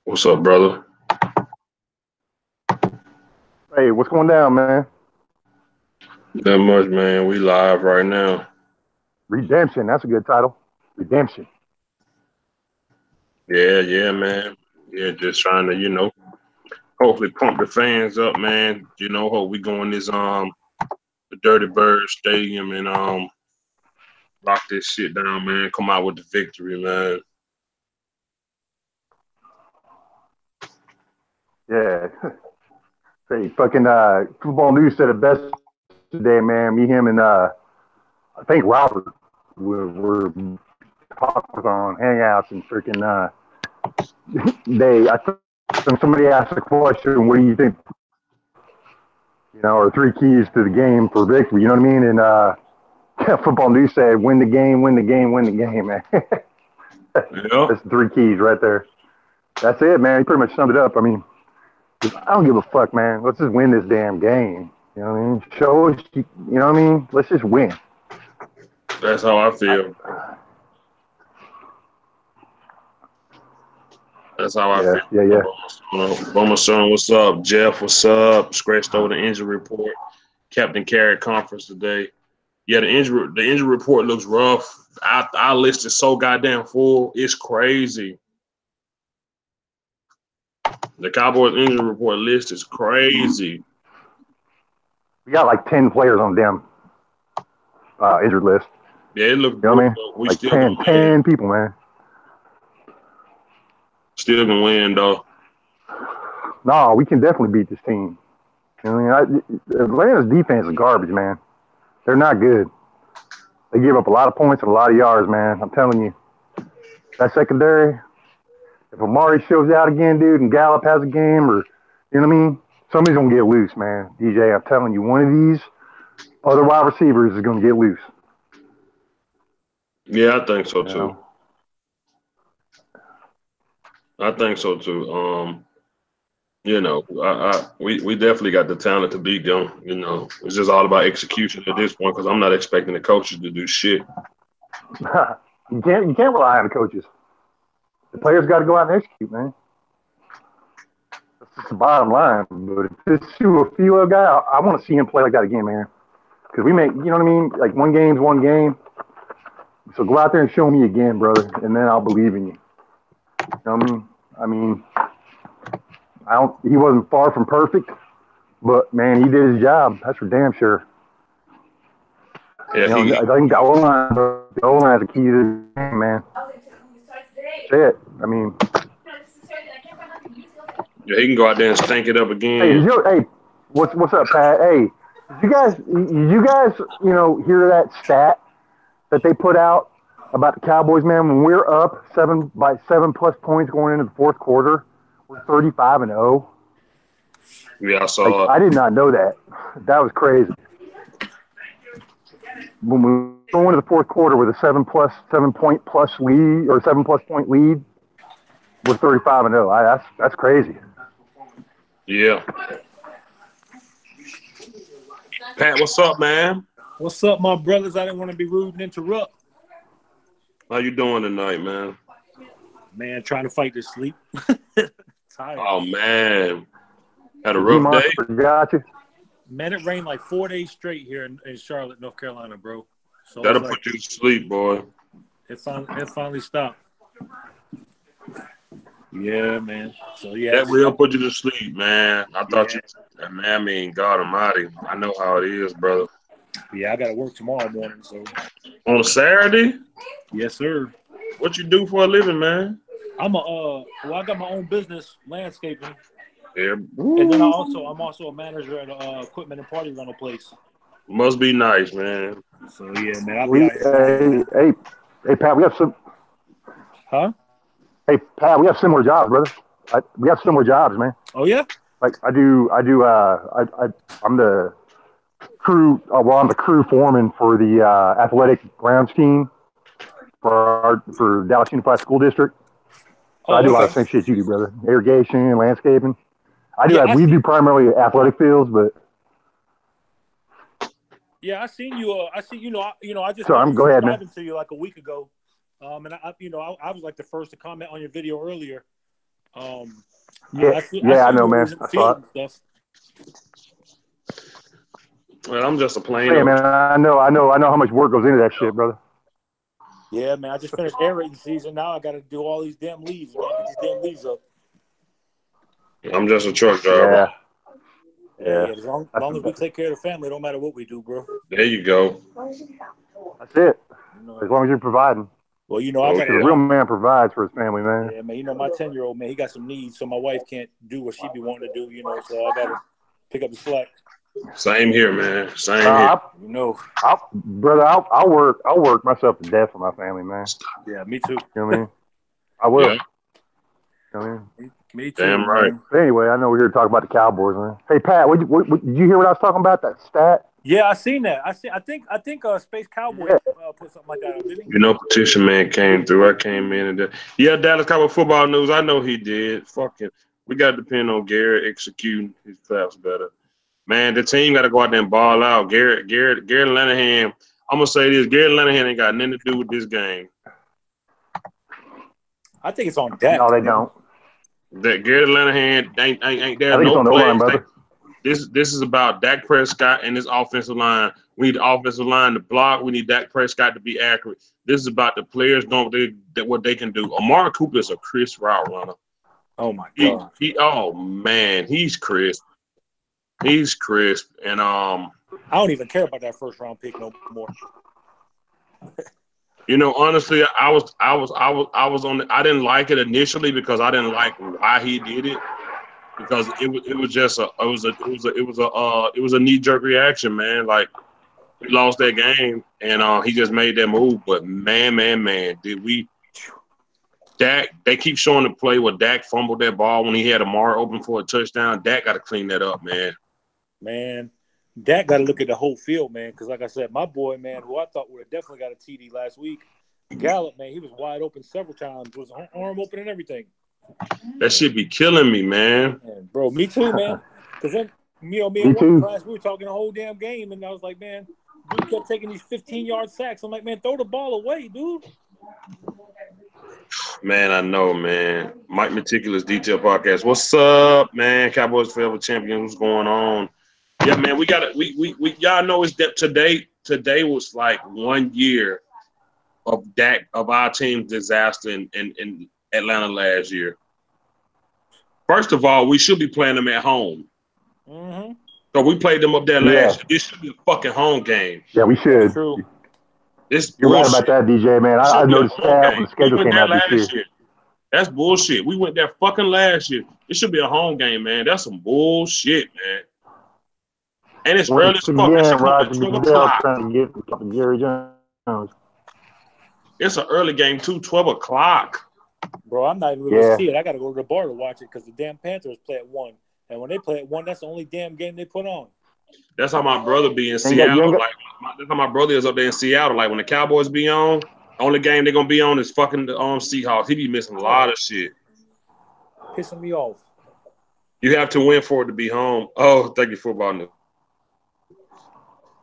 What's up, brother? Hey, what's going down, man? Not much, man. We live right now. Redemption. That's a good title. Redemption. Yeah, man. Yeah, just trying to, hopefully pump the fans up, man. Hope we go in this the Dirty Bird Stadium and lock this shit down, man. Come out with the victory, man. Yeah. Hey, fucking football news said it best today, man. Me, him, and I think Robert were talking on Hangouts and freaking they. I think somebody asked a question. What do you think? Are three keys to the game for victory? You know what I mean? And football news said, "Win the game, win the game, win the game, man." Yeah, That's the three keys right there. That's it, man. He pretty much summed it up. I mean, I don't give a fuck, man. Let's just win this damn game. You know what I mean? Show us, you know what I mean? Let's just win. that's how I I, feel. That's how I yeah, feel. yeah, yeah. Bummer son, what's up? Jeff, what's up? Scratched over the injury report. Captain Carrot conference today. Yeah, the injury report looks rough. Our list is so goddamn full. It's crazy. The Cowboys injury report list is crazy. We got like 10 players on the damn injured list. Yeah, it looks You know what I brutal. mean? We Like still gonna 10, win. 10 people, man. Still gonna win though. No, we can definitely beat this team. You know what I mean? Atlanta's defense is garbage, man. They're not good. They give up a lot of points and a lot of yards, man. I'm telling you. That secondary, if Amari shows out again, dude, and Gallup has a game, or, you know what I mean? Somebody's going to get loose, man. DJ, I'm telling you, one of these other wide receivers is going to get loose. Yeah, I think so You too. know? I think so too. We definitely got the talent to beat them. It's just all about execution at this point because I'm not expecting the coaches to do shit. You can't rely on the coaches. The players got to go out and execute, man. That's just the bottom line. But if this Fila guy, I want to see him play like that again, man. Because we make, you know what I mean? Like one game's one game. So go out there and show me again, brother, and then I'll believe in you. You know what I mean? I mean, I don't. He wasn't far from perfect, but man, he did his job. That's for damn sure. Yeah, I think the O line is the key to the game, man. That's it. I mean, he can go out there and stank it up hey, again. what's up, Pat? Hey, did you guys, hear that stat that they put out about the Cowboys, man? When we're up 7+ points going into the fourth quarter, we're 35-0. Yeah, I Like, saw it. I did not know that. That was crazy. When we go into the fourth quarter with a 7+ 7 point plus lead or 7+ point lead, we're 35-0. That's crazy. Yeah. Pat, what's up, man? What's up, my brothers? I didn't want to be rude and interrupt. How you doing tonight, man? Man, trying to fight this sleep. Tired. Oh man, had a The G rough day. Monster got you. Man, it rained like 4 days straight here in Charlotte, North Carolina, bro. So That'll it's like put you to sleep, boy. it finally stopped. Yeah, man. So yeah, That will put you to sleep, man. I thought yeah, you, man. I mean, God Almighty, I know how it is, brother. yeah. I got to work tomorrow morning. So On a Saturday, yes, sir. what you do for a living, man? I got my own business, landscaping, Yeah, and then woo, I'm also a manager at a equipment and party rental place. must be nice, man. So yeah, man, I'll be We out here grinding, man. hey Pat, we have some. Huh? Hey Pat, we have similar jobs, brother. We have similar jobs, man. Oh yeah. Like I do. I'm the I'm the crew foreman for the athletic grounds team for Dallas Unified School District. So I Oh do a lot of okay. the same shit you do, brother. Irrigation, landscaping. Yeah, I We do see. primarily athletic fields, but Yeah, I seen you. I see. I just so I'm started go ahead, man. subscribing to you like a week ago. And I was like the first to comment on your video earlier. Yeah, I know, man. I saw it. Stuff. Well, I'm just a plain. Yeah, man. I know how much work goes into that shit, brother. Yeah, man. I just finished aerating season. Now I got to do all these damn leaves. I got to get these damn leaves up. I'm just a truck driver. Yeah. As long as we take care of the family, it don't matter what we do, bro. There you go. That's it. As long as you're providing. Well, I got a real man provides for his family, man. Yeah, man. My 10-year-old man, he got some needs, so my wife can't do what she be wanting to do. So I got to pick up the slack. Same here, man. Same here. Brother, I'll work myself to death for my family, man. Yeah, me too. You know what I mean? I will. Yeah. You know what I mean? Me too. Damn right. But anyway, I know we're here to talk about the Cowboys, man. Hey, Pat, did you hear what I was talking about? That stat? Yeah, I seen that. I think Space Cowboy put something like that out, didn't he? Petition Man came through. I came in and Dallas Cowboy football news. I know he did. Fucking, we got to depend on Garrett executing his playoffs better. Man, the team got to go out there and ball out. Garrett Linehan. I'm gonna say this: Garrett Linehan ain't got nothing to do with this game. I think it's on Dak. No, they don't. That Garrett Linehan ain't there. I think no it's on the line, brother. This is about Dak Prescott and this offensive line. We need the offensive line to block. We need Dak Prescott to be accurate. This is about the players knowing what they can do. Amari Cooper is a crisp route runner. Oh my God. He's crisp. He's crisp. And I don't even care about that first round pick no more. Honestly, I was on I didn't like it initially because I didn't like why he did it. Because it was a knee jerk reaction, man. Like we lost that game and he just made that move. But man, did we Dak, they keep showing the play where Dak fumbled that ball when he had Amari open for a touchdown. Dak got to clean that up, man. Man, Dak got to look at the whole field, man. Because like I said, my boy, man, who I thought would have definitely got a TD last week, Gallup, man, he was wide open several times. Was arm open and everything. That shit be killing me, man. Bro, me too, man. Because then, me and one class, we were talking the whole damn game, and I was like, man, dude kept taking these 15-yard sacks. I'm like, man, throw the ball away, dude. Man, I know, man. Mike Meticulous Detail Podcast. What's up, man? Cowboys Forever Champions. What's going on? Yeah, man, we got it. We y'all know it's that today was like 1 year of our team's disaster in Atlanta last year. First of all, we should be playing them at home. Mm-hmm. So we played them up there last year. This should be a fucking home game. Yeah, we should. True. You're right about that, DJ, man. I noticed that when the schedule came out this year. That's bullshit. We went there fucking last year. It should be a home game, man. That's some bullshit, man. And it's early as fuck. Yeah, Roger Goodell trying to get a couple Jerry Jones. It's an early game, too, 12 o'clock. Bro, I'm not even going to see it. I got to go to the bar to watch it because the damn Panthers play at 1. And when they play at 1, that's the only damn game they put on. That's how my brother be in Seattle. That's how my brother is up there in Seattle. Like, when the Cowboys be on, the only game they're going to be on is fucking the Seahawks. He be missing a lot of shit. Pissing me off. You have to win for it to be home. Oh, thank you, football news.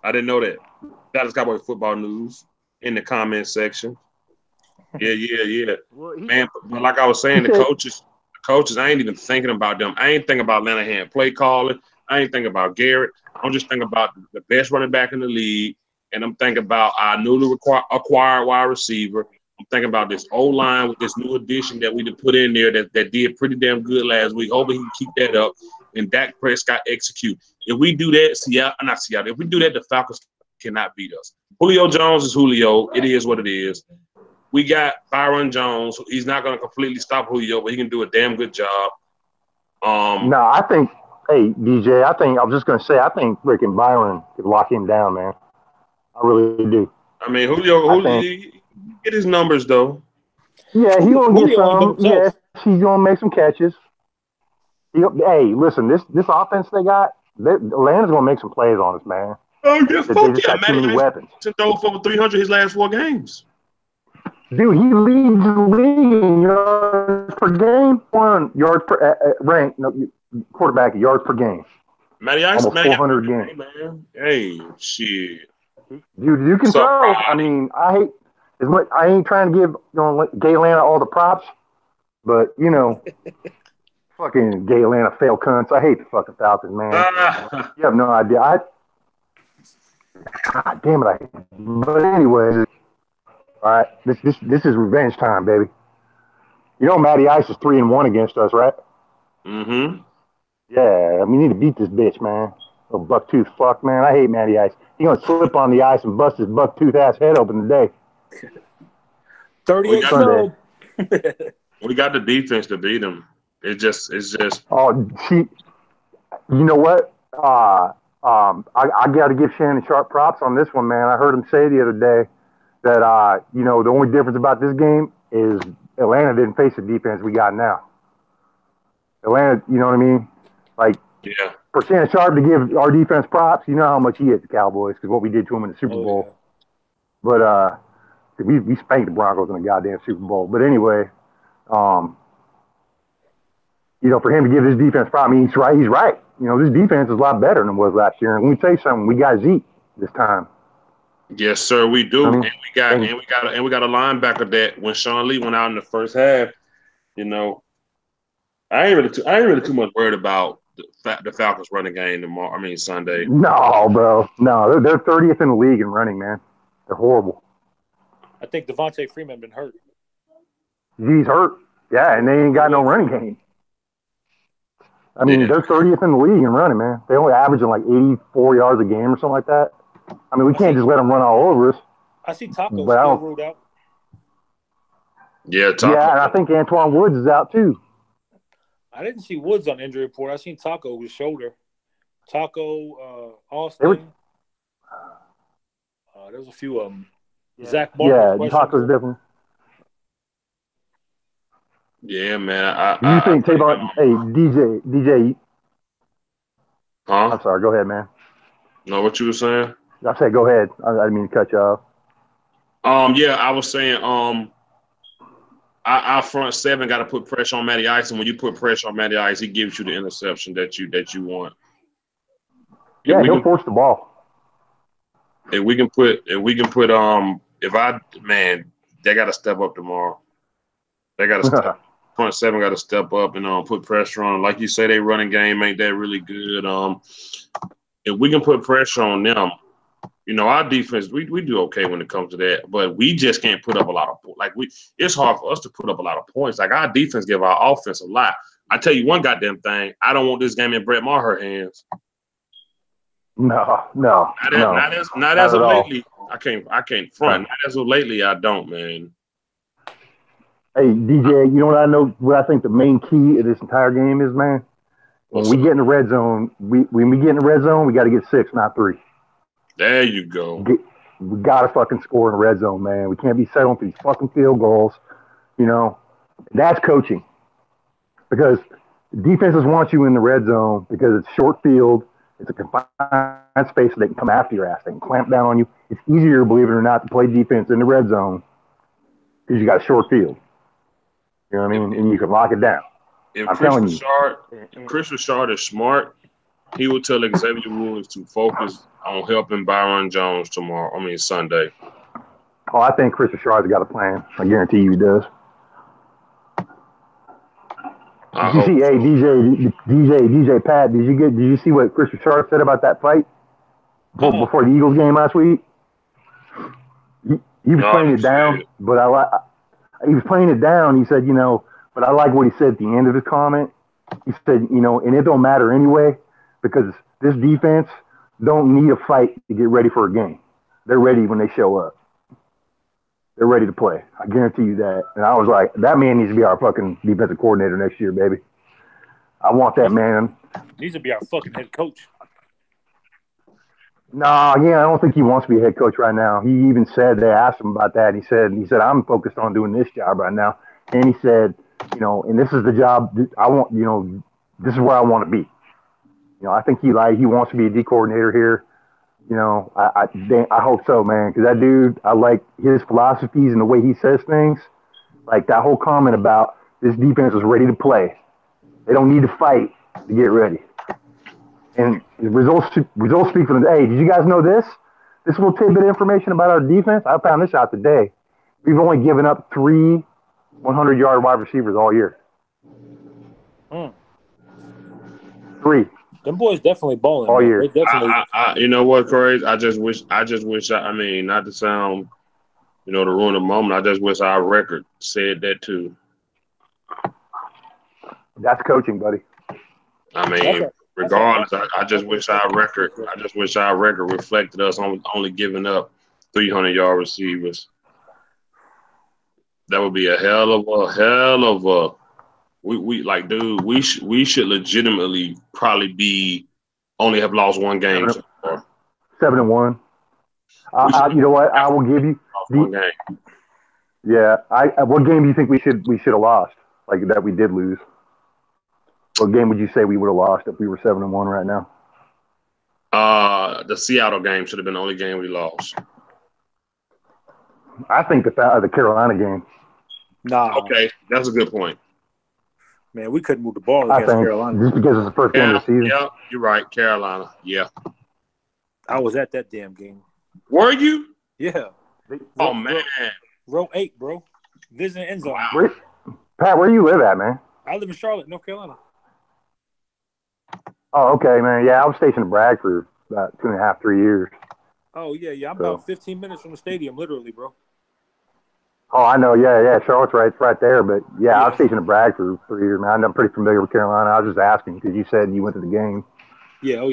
I didn't know that. Dallas Cowboys football news in the comment section. Yeah. Man, but like I was saying, the coaches, I ain't even thinking about them. I ain't thinking about Linehan play calling. I ain't thinking about Garrett. I'm just thinking about the best running back in the league, and I'm thinking about our newly acquired wide receiver. I'm thinking about this O-line with this new addition that we put in there that did pretty damn good last week. Hoping he can keep that up, and Dak Prescott execute. If we do that, if we do that, the Falcons cannot beat us. Julio Jones is Julio. It is what it is. We got Byron Jones. He's not going to completely stop Julio, but he can do a damn good job. No, I think, hey, DJ, I was just going to say, I think freaking Byron could lock him down, man. I really do. I mean, Julio get his numbers, though. Yeah, he's going to get some. Yes, he's going to make some catches. Hey, listen, this offense they got, Atlanta's going to make some plays on us, man. Oh, yeah, they just got too many weapons. To throw for over 300 his last 4 games. Dude, he leads the league in yards per game. Yards per rank. No, quarterback yards per game. Matty Ice, almost 400 games. Man. Hey, shit. Dude, you can throw. I mean, I ain't trying to give Gay Atlanta all the props, but Fucking gay Atlanta fail cunts. I hate the fucking Falcons, man. You have no idea. God damn it, I hate it. But anyway, all right, this is revenge time, baby. You know Matty Ice is 3-1 against us, right? Mm-hmm. Yeah, we need to beat this bitch, man. Oh, bucktooth fuck, man. I hate Matty Ice. He gonna slip on the ice and bust his bucktooth ass head open today. 38 Sunday. We got the defense to beat him. It's just. Oh, you know what? I got to give Shannon Sharp props on this one, man. I heard him say the other day that the only difference about this game is Atlanta didn't face the defense we got now. Atlanta, you know what I mean? Like, yeah. For Shannon Sharp to give our defense props, you know how much he hit the Cowboys because what we did to him in the Super Bowl. Yeah. But we spanked the Broncos in the goddamn Super Bowl. But anyway, for him to give his defense props, I mean, he's right. He's right. This defense is a lot better than it was last year. And let me tell you something, we got Zeke this time. Yes, sir, we do. I mean, and we got a linebacker that when Sean Lee went out in the first half, I ain't really too much worried about the Falcons running game tomorrow. I mean Sunday. No, bro. No, they're 30th in the league in running, man. They're horrible. I think Devontae Freeman been hurt. He's hurt. Yeah, and they ain't got no running game. I mean, they're 30th in the league in running, man. They only averaging like 84 yards a game or something like that. I mean, we can't just let them run all over us. I see Taco still ruled out. Yeah, Taco. Yeah, and I think Antoine Woods is out too. I didn't see Woods on the injury report. I seen Taco with shoulder. Taco, Austin. There was a few of them. Yeah. Zach Martin. Yeah, Taco's different. Yeah, man. Do you think Tavon? Hey, DJ. Huh? I'm sorry. Go ahead, man. No, what you were saying? I said go ahead. I didn't mean to cut you off. Yeah, I was saying, our front seven got to put pressure on Matty Ice, and when you put pressure on Matty Ice, he gives you the interception that you want. Yeah, he'll force the ball. They got to step up tomorrow. They got to step. Front seven got to step up and put pressure on. Like you say, they running game ain't that really good. If we can put pressure on them, our defense, we do okay when it comes to that, but we just can't put up a lot of it's hard for us to put up a lot of points. Like our defense give our offense a lot. I tell you one goddamn thing, I don't want this game in Brett Maher hands. No. Not as of lately. I can't front. Not as of lately, I don't, man. Hey, DJ, you know what I know? What I think the main key of this entire game is, man. When we get in the red zone, we got to get 6, not 3. There you go. We got to fucking score in the red zone, man. We can't be settling for these fucking field goals. That's coaching. Because defenses want you in the red zone because it's short field. It's a confined space so they can come after your ass. They can clamp down on you. It's easier, believe it or not, to play defense in the red zone because you got a short field. You know what I mean? And you can lock it down. If Chris Richard is smart, he will tell Xavier Woods to focus on helping Byron Jones Sunday. Oh, I think Chris Richard's got a plan. I guarantee you he does. Did you see, hey, DJ Pat, did you see what Chris Richard said about that fight before the Eagles game last week? He was playing it down, but he was playing it down. He said, but I like what he said at the end of his comment. He said, and it don't matter anyway because this defense don't need a fight to get ready for a game. They're ready when they show up. They're ready to play. I guarantee you that. And I was like, that man needs to be our fucking defensive coordinator next year, baby. I want that man. Needs to be our fucking head coach. I don't think he wants to be a head coach right now. He even said, they asked him about that. He said, I'm focused on doing this job right now. And he said, and this is the job I want, this is where I want to be. I think he wants to be a D coordinator here. I hope so, man, because that dude, I like his philosophies and the way he says things. Like that whole comment about this defense is ready to play. They don't need to fight to get ready. And the results speak for them. Hey, did you guys know this? This little tidbit of information about our defense? I found this out today. We've only given up 3 100-yard wide receivers all year. 3 Them boys definitely balling. all man. year. They definitely. You know what, crazy? I just wish. I mean, not to sound, to ruin the moment. I just wish our record said that too. That's coaching, buddy. I mean, regardless, I just wish our record. Right. I just wish our record reflected us only giving up 300-yard receivers. That would be a hell of a. We like, dude. We should legitimately probably only have lost one game so far. 7-1. You know what? I will give you one game. Yeah. What game do you think we should have lost? Like that we did lose. What game would you say we would have lost if we were 7-1 right now? The Seattle game should have been the only game we lost. I think the Carolina game. Nah. Okay, that's a good point. Man, we couldn't move the ball against Carolina. Just because it's the first game of the season. Yeah, you're right. Carolina. Yeah. I was at that damn game. Were you? Yeah. Oh, man. Row 8, bro. Visiting end zone. Wow. Pat, where you live at, man? I live in Charlotte, North Carolina. Oh, okay, man. Yeah, I was stationed in Bragg for about 2.5, 3 years. Oh, yeah. I'm about 15 minutes from the stadium, literally, bro. Oh, I know. Yeah. Charlotte's right there. But, yeah, I was stationed in Bragg for 3 years, man. I'm pretty familiar with Carolina. I was just asking because you said you went to the game. Yeah,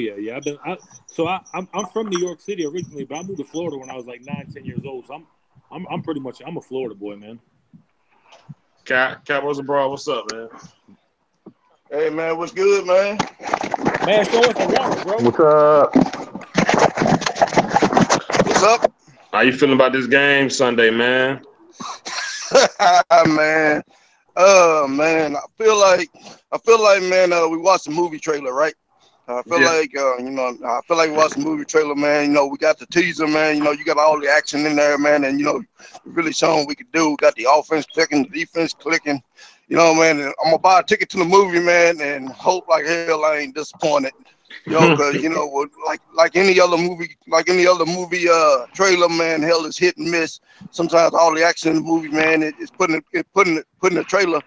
I'm from New York City originally, but I moved to Florida when I was like 9, 10 years old. So I'm a Florida boy, man. Cowboys abroad, what's up, man? Hey, man, what's good, man? Man, show us the water, bro. What's up? What's up? How you feeling about this game Sunday, man? Man, man, I feel like, man, we watched the movie trailer, right? I feel like, I feel like we watched the movie trailer, man. We got the teaser, man. You got all the action in there, man. And, really showing what we could do. We got the offense clicking, the defense clicking. Man, and I'm going to buy a ticket to the movie, man, and hope like hell I ain't disappointed. Because, like any other movie, trailer, man, hell is hit and miss. Sometimes all the action in the movie, man, it's putting the trailer.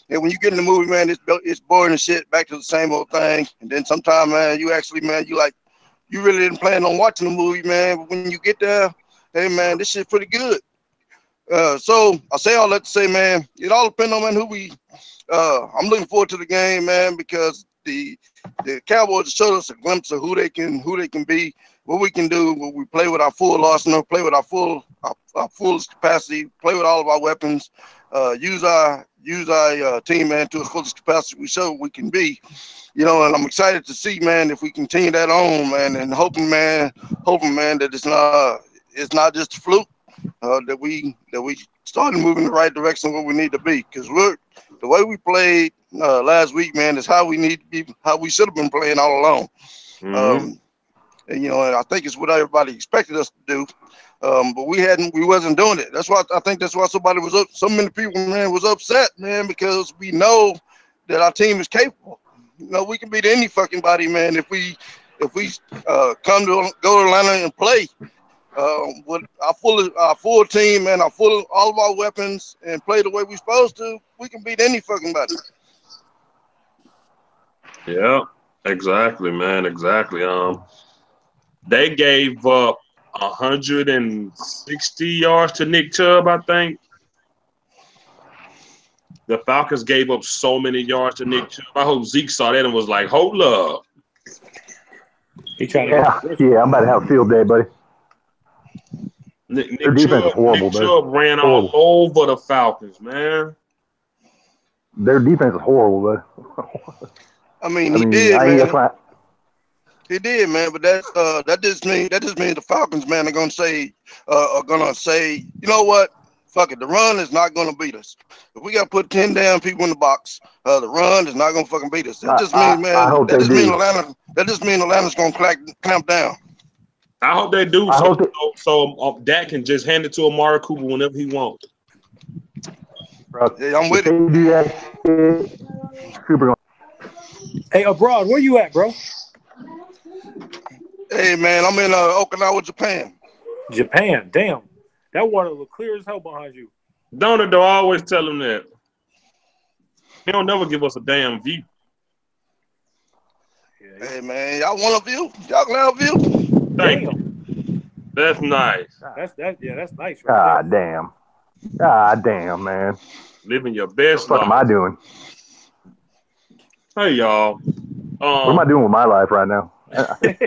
And when you get in the movie, man, it's boring and shit, back to the same old thing. And then sometimes, man, you actually, man, you really didn't plan on watching the movie, man. But when you get there, hey, man, this shit's pretty good. So I say all that to say, man, it all depends on, man, who we. I'm looking forward to the game, man, because the Cowboys showed us a glimpse of who they can be, what we can do when we play with our full arsenal, play with our full capacity, play with all of our weapons, use our team, man, to its fullest capacity. We show what we can be, and I'm excited to see, man, if we continue that on, man, and hoping, man, that it's not just a fluke, that we started moving in the right direction where we need to be, because the way we played last week, man, is how we need to be, how we should have been playing all along. Mm-hmm. And I think it's what everybody expected us to do. But we wasn't doing it. I think that's why so many people, man, was upset, man, because we know that our team is capable. We can beat any fucking body, man, if we go to Atlanta and play with our full team, man, all of our weapons, and play the way we're supposed to. We can beat any fucking body. Yeah, exactly, man. Exactly. They gave up 160 yards to Nick Chubb, I think. The Falcons gave up so many yards to Nick Chubb. I hope Zeke saw that and was like, hold up. Yeah, I'm about to have a field day, buddy. Nick defense is horrible, Nick Chubb ran all over the Falcons, man. Their defense is horrible, buddy. He did, man. He did, man. But that just means the Falcons, man, are gonna say, you know what? Fuck it. The run is not gonna beat us. If we gotta put 10 damn people in the box, the run is not gonna fucking beat us. That just means, man. That just means Atlanta's gonna clamp down. I hope they do. So Dak can just hand it to Amari Cooper whenever he wants. Yeah, I'm with it. Do that, Cooper. Hey, abroad, where you at, bro? Hey, man, I'm in Okinawa, Japan. Japan, damn. That water look clear as hell behind you. Don't it, though? I always tell him that. He don't never give us a damn view. Yeah, Hey, man, y'all want a view? Y'all can have a view? Thank you. damn. That's nice. That's nice right God damn. God damn, man. Living your What the best fuck am I life. doing? Hey, y'all. What am I doing with my life right now? there.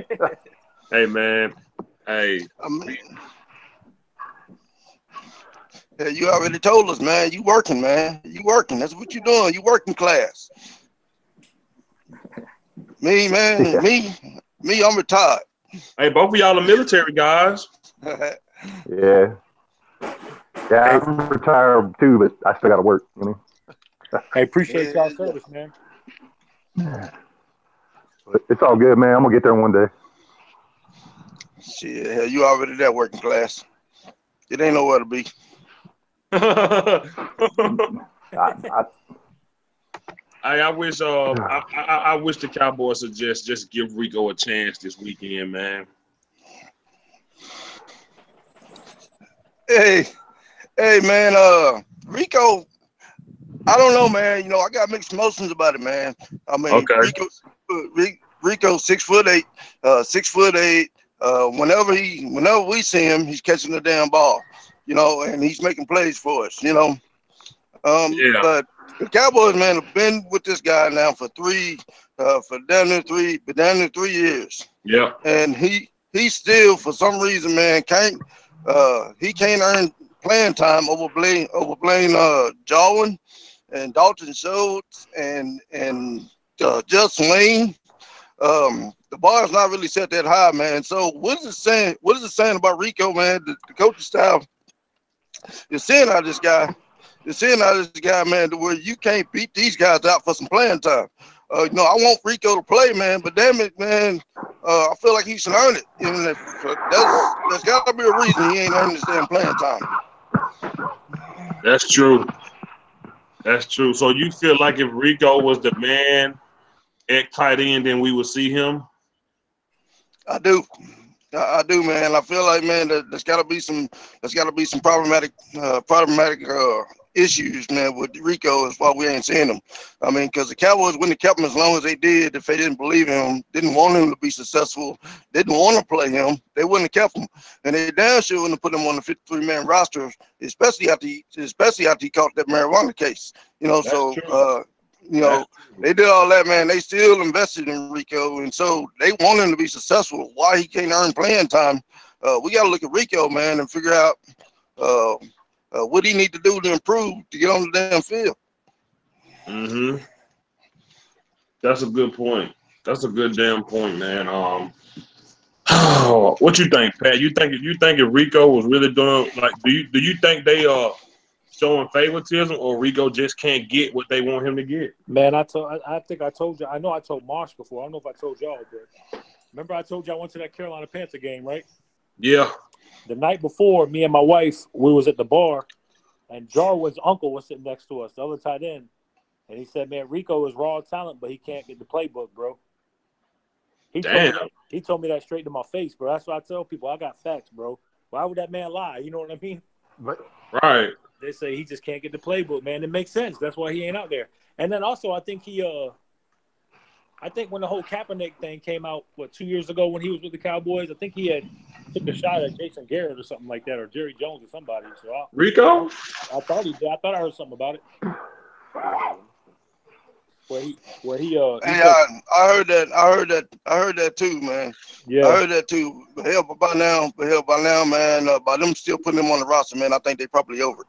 Hey, man. Hey. I mean, yeah, you already told us, man. You working, man. You working. That's what you doing. You working class. Me, man. Yeah. Me. I'm retired. Hey, both of y'all are military guys. Yeah. Yeah, I'm retired too, but I still got to work. You I appreciate y'all Yeah. service, man. know, but it's all good, man. I'm gonna get there one day. Shit, hell, you already there working class. It ain't nowhere to be. I, I wish I wish the Cowboys would just give Rico a chance this weekend, man. Hey, man. Rico. I don't know, man. You know, I got mixed emotions about it, man. I mean, Okay. Rico 6'8", 6'8". Whenever we see him, he's catching the damn ball, you know, and he's making plays for us, you know. Yeah. But the Cowboys, man, have been with this guy now for down there 3 years, Yeah. and he still, for some reason, man, can't earn playing time over Blaine Jarwin and Dalton Schultz and Justin Lane. The bar is not really set that high, man. So what is it saying? What is it saying about Rico, man? The coaching staff is seeing out this guy. They're seeing out this guy, man, to where you can't beat these guys out for some playing time. You know, I want Rico to play, man, but damn it, man, I feel like he should earn it. And there's got to be a reason he ain't earning this damn playing time. That's true. That's true. So you feel like if Rico was the man at tight end, then we would see him? I do, man. I feel like, man, that there's got to be some problematic issues, man, with Rico. Is why we ain't seeing him. I mean, because the Cowboys wouldn't have kept him as long as they did if they didn't believe him, didn't want him to be successful, didn't want to play him. They wouldn't have kept him, and they damn sure wouldn't have put him on the 53-man roster, especially after he caught that marijuana case. You know, That's so true. you know, they did all that, man. They still invested in Rico, and so they want him to be successful. Why he can't earn playing time? We got to look at Rico, man, and figure out what he need to do to improve to get on the damn field. Mm-hmm. That's a good point. That's a good damn point, man. What you think, Pat? You think if Rico was really doing, like, do you think they are showing favoritism, or Rico just can't get what they want him to get? Man, I think I told you. I know I told Marsh before. I don't know if I told y'all, but remember I told you I went to that Carolina Panther game, right? Yeah. The night before, me and my wife, we was at the bar, and Jarwin's uncle was sitting next to us, the other tight end, and he said, "Man, Rico is raw talent, but he can't get the playbook, bro." He told me that straight to my face, bro. That's why I tell people I got facts, bro. Why would that man lie? You know what I mean? but Right. They say he just can't get the playbook, man. It makes sense. That's why he ain't out there. And then also, I think when the whole Kaepernick thing came out, 2 years ago when he was with the Cowboys, I think he had took a shot at Jason Garrett or something like that, or Jerry Jones or somebody. So Rico? I thought he did. I thought I heard something about it. Hey, I heard that too, man. yeah. I heard that too. But hell, by now, man, by them still putting him on the roster, man, I think they probably over it.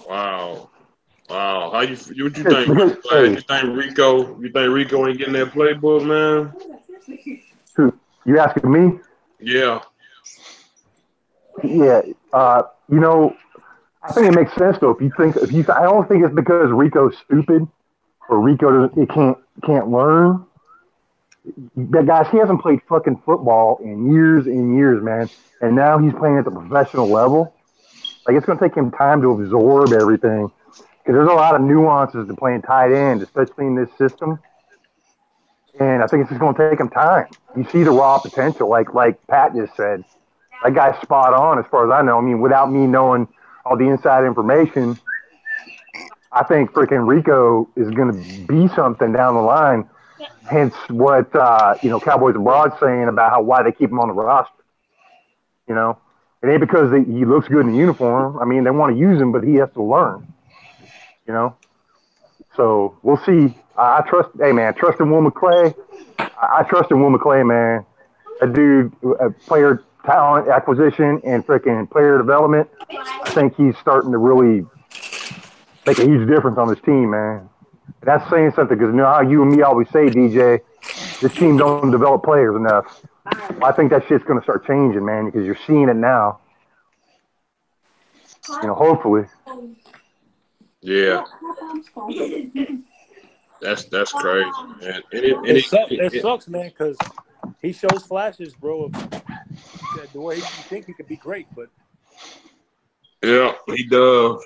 Wow. What you think? Hey. You think Rico ain't getting that playbook, man? Who, you asking me? Yeah. Yeah. You know, I think it makes sense though. I don't think it's because Rico's stupid or Rico can't learn. But guys, he hasn't played fucking football in years and years, man. And now he's playing at the professional level. Like, it's going to take him time to absorb everything. Because there's a lot of nuances to playing tight end, especially in this system. And I think it's just going to take him time. You see the raw potential, like Pat just said. That guy's spot on as far as I know. I mean, without me knowing all the inside information, I think freaking Rico is going to be something down the line. Hence what Cowboys Abroad saying about why they keep him on the roster. You know, it ain't because he looks good in the uniform. I mean, they want to use him, but he has to learn. You know, so we'll see. I trust. Hey man, trust in Will McClay. I trust in Will McClay, man. That dude, player talent acquisition and freaking player development. I think he's starting to really make a huge difference on this team, man. And that's saying something because you know how you and me always say, DJ, this team don't develop players enough. Well, I think that shit's going to start changing, man, because you're seeing it now. You know, hopefully. Yeah. That's crazy, man. It sucks, man, because he shows flashes, bro, of the way you think he could be great, but yeah, he does.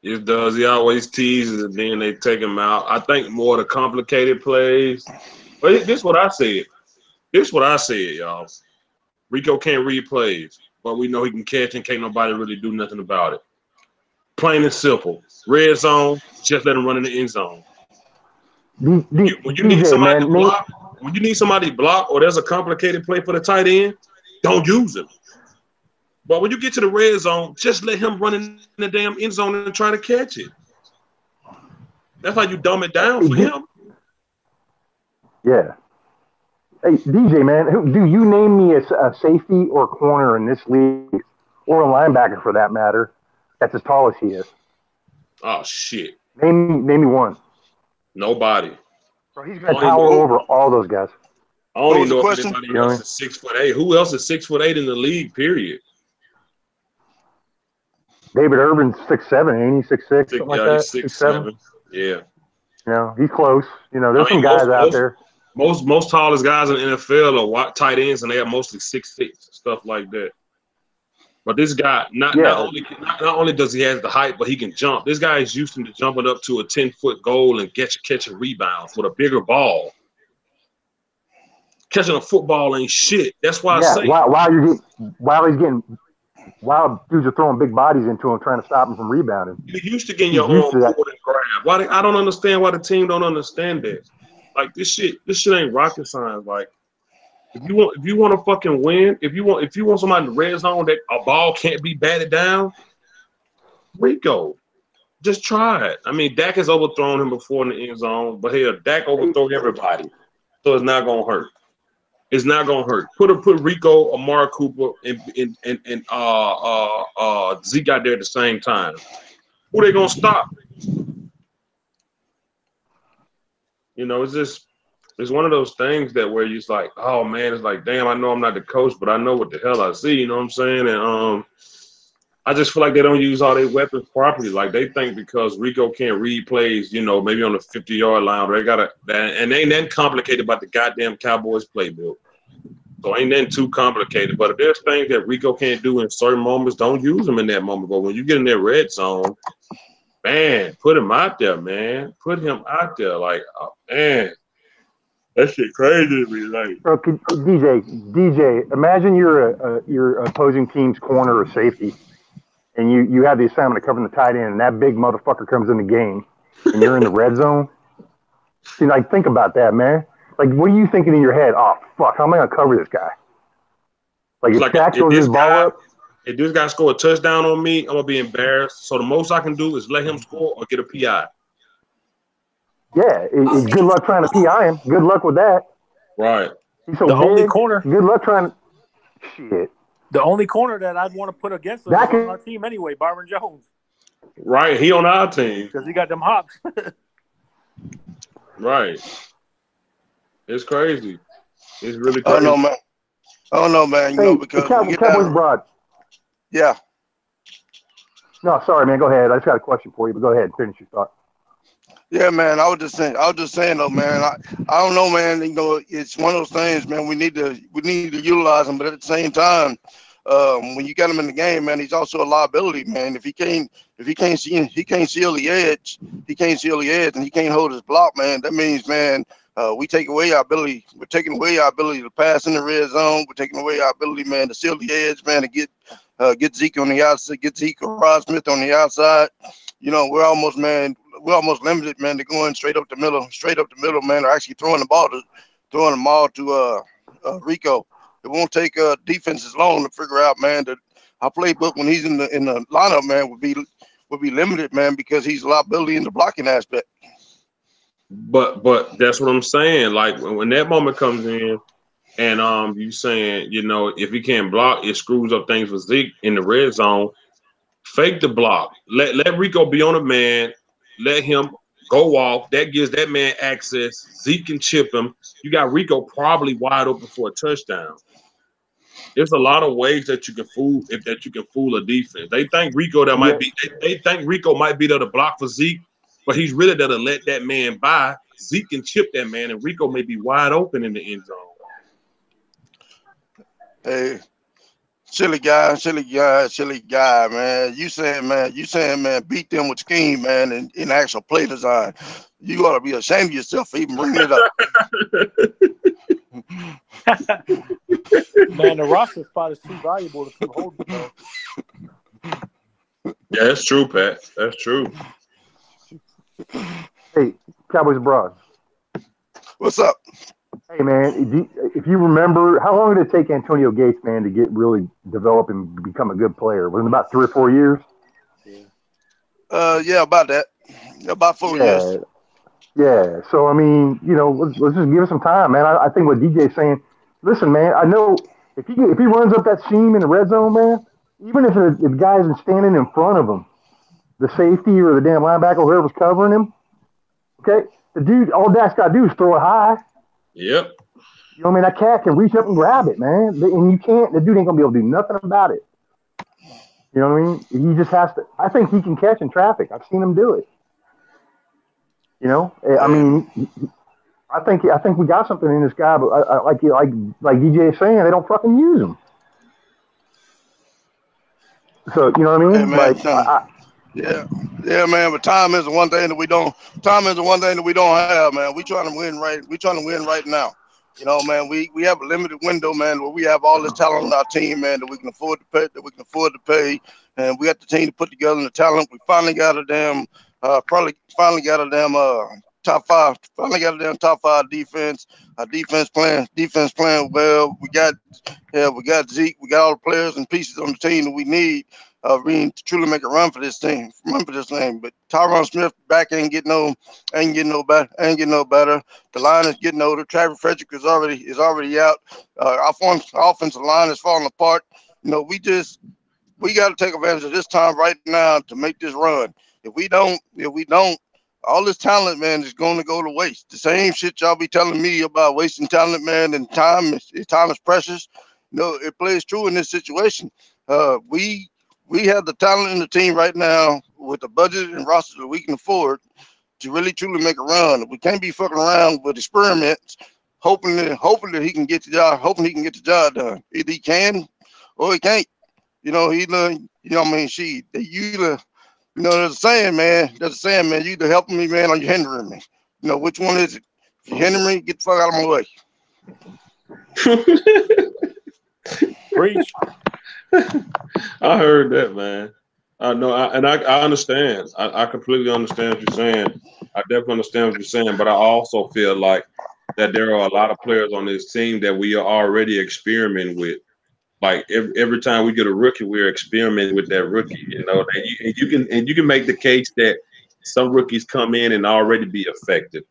He does. He always teases and then they take him out. I think more the complicated plays. But this is what I said. This is what I said, y'all. Rico can't read plays, but we know he can catch and can't nobody really do nothing about it. Plain and simple. Red zone, just let him run in the end zone. When you need somebody to block, when you need somebody to block, or there's a complicated play for the tight end, don't use him. But when you get to the red zone, just let him run in the damn end zone and try to catch it. That's how you dumb it down for him. Yeah. Hey, DJ, man, do you name me a safety or corner in this league, or a linebacker for that matter, that's as tall as he is? Oh, shit. Name me one. Nobody. Bro, he's going to tower over all those guys. I don't even know if anybody else is 6'8". Who else is 6'8" in the league, period? David Urban's 6'7", ain't he? 6'6", something like that? He's 6'7". Yeah. You know, he's close. You know, there's some guys out there. Most tallest guys in the NFL are tight ends, and they are mostly 6'6", stuff like that. But this guy, not only does he have the height, but he can jump. This guy is used to jumping up to a 10-foot goal and catching rebounds with a bigger ball. Catching a football ain't shit. That's why I say. While dudes are throwing big bodies into him, trying to stop him from rebounding. You're used to getting your own forward and grab. I don't understand why the team don't understand that. Like this shit ain't rocket science. Like if you want to fucking win, if you want somebody in the red zone that a ball can't be batted down, Rico, just try it. I mean, Dak has overthrown him before in the end zone, but hell, Dak overthrow everybody, so it's not gonna hurt. It's not gonna hurt. Put Rico, Amari Cooper, and Zeke out there at the same time. Who they gonna stop? You know, it's one of those things that where you're just like, oh man, it's like, damn, I know I'm not the coach, but I know what the hell I see. You know what I'm saying? And I just feel like they don't use all their weapons properly. Like they think because Rico can't read plays, you know, maybe on the 50-yard line, they gotta, and they ain't that complicated about the goddamn Cowboys playbook. So ain't that too complicated. But if there's things that Rico can't do in certain moments, don't use them in that moment. But when you get in that red zone, man, put him out there, man. Put him out there. Like, oh, man, that shit crazy to me. Like, bro, DJ, imagine your opposing team's corner or safety, and you have the assignment of covering the tight end, and that big motherfucker comes in the game, and you're in the red zone. See, like, think about that, man. Like, what are you thinking in your head? Oh, fuck, how am I going to cover this guy? Like, if Dak throws his ball up. If this guy score a touchdown on me, I'm going to be embarrassed. So the most I can do is let him score or get a PI. Yeah, good luck trying to PI him. Good luck with that. Right. He's so big. Only corner. Good luck trying to. Shit. The only corner that I'd want to put against him is on our team anyway, Byron Jones. Right, he on our team. Because he got them hops. Right. It's crazy. It's really crazy. I don't know, man. You know, because Cowboys Broad. Yeah. No, sorry, man. Go ahead. I just got a question for you, but go ahead and finish your thought. Yeah, man. I was just saying though, man. I don't know, man. You know, it's one of those things, man. We need to utilize him, but at the same time, when you got him in the game, man, he's also a liability, man. If he can't seal the edge, and he can't hold his block, man. That means, man, we take away our ability. We're taking away our ability to pass in the red zone. We're taking away our ability, man, to seal the edge, man, to get Zeke on the outside, get Zeke or Rod Smith on the outside. you know, we're almost limited, man, to going straight up the middle, man, or actually throwing the ball to Rico. It won't take defenses long to figure out, man, that our playbook when he's in the lineup, man, would be limited, man, because he's a liability in the blocking aspect. But that's what I'm saying. Like when that moment comes in, and you saying, you know, if he can't block, it screws up things for Zeke in the red zone. Fake the block. Let Rico be on a man. Let him go off. That gives that man access. Zeke can chip him. You got Rico probably wide open for a touchdown. There's a lot of ways that you can fool a defense. They think Rico they think Rico might be there to block for Zeke, but he's really there to let that man by. Zeke can chip that man, and Rico may be wide open in the end zone. Hey, silly guy, man. You saying, man, beat them with scheme, man, and in actual play design. You ought to be ashamed of yourself for even bringing it up. Man, the roster spot is too valuable to keep holding, bro. Yeah, that's true, Pat. That's true. Hey, Cowboys Broad. What's up? Hey, man, if you remember, how long did it take Antonio Gates, man, to get really develop and become a good player? Was it about 3 or 4 years? Yeah, about that. About 4 years. Yeah. So, I mean, you know, let's just give it some time, man. I think what DJ's saying, listen, man, I know if he runs up that seam in the red zone, man, even if the guy isn't standing in front of him, the safety or the damn linebacker, whoever's covering him, okay, the dude, all that's got to do is throw it high. Yep. You know what I mean? That cat can reach up and grab it, man. And you can't, the dude ain't going to be able to do nothing about it. You know what I mean? He just has to, I think he can catch in traffic. I've seen him do it. You know, I mean, I think we got something in this guy, but like DJ is saying, they don't fucking use him. So you know what I mean? Hey, man, yeah, man. But time is the one thing that we don't. Time is the one thing that we don't have, man. We trying to win right. We trying to win right now. You know, man. We have a limited window, man, where we have all this talent on our team, man, that we can afford to pay. And we got the team to put together and the talent. We finally got a damn. Finally got a damn top five. Finally got a damn top 5 defense. Our defense playing well. We got Zeke. We got all the players and pieces on the team that we need. To truly make a run for this thing. But Tyron Smith back ain't getting no better. The line is getting older. Travis Frederick is already out. Our offensive line is falling apart. You know, we got to take advantage of this time right now to make this run. If we don't, all this talent, man, is going to go to waste. The same shit y'all be telling me about wasting talent, man, and time is precious. No, it plays true in this situation. We have the talent in the team right now with the budget and roster that we can afford to really truly make a run. We can't be fucking around with experiments, hoping that he can get the job done. Either he can or he can't. You know, there's a saying, man. You either helping me, man, or you're hindering me. You know, which one is it? If you hinder me, get the fuck out of my way. Preach. I heard that, man. I know, I understand. I completely understand what you're saying. I definitely understand what you're saying, but I also feel like that there are a lot of players on this team that we are already experimenting with. Like every time we get a rookie, we're experimenting with that rookie. You know, and you can make the case that some rookies come in and already be effective.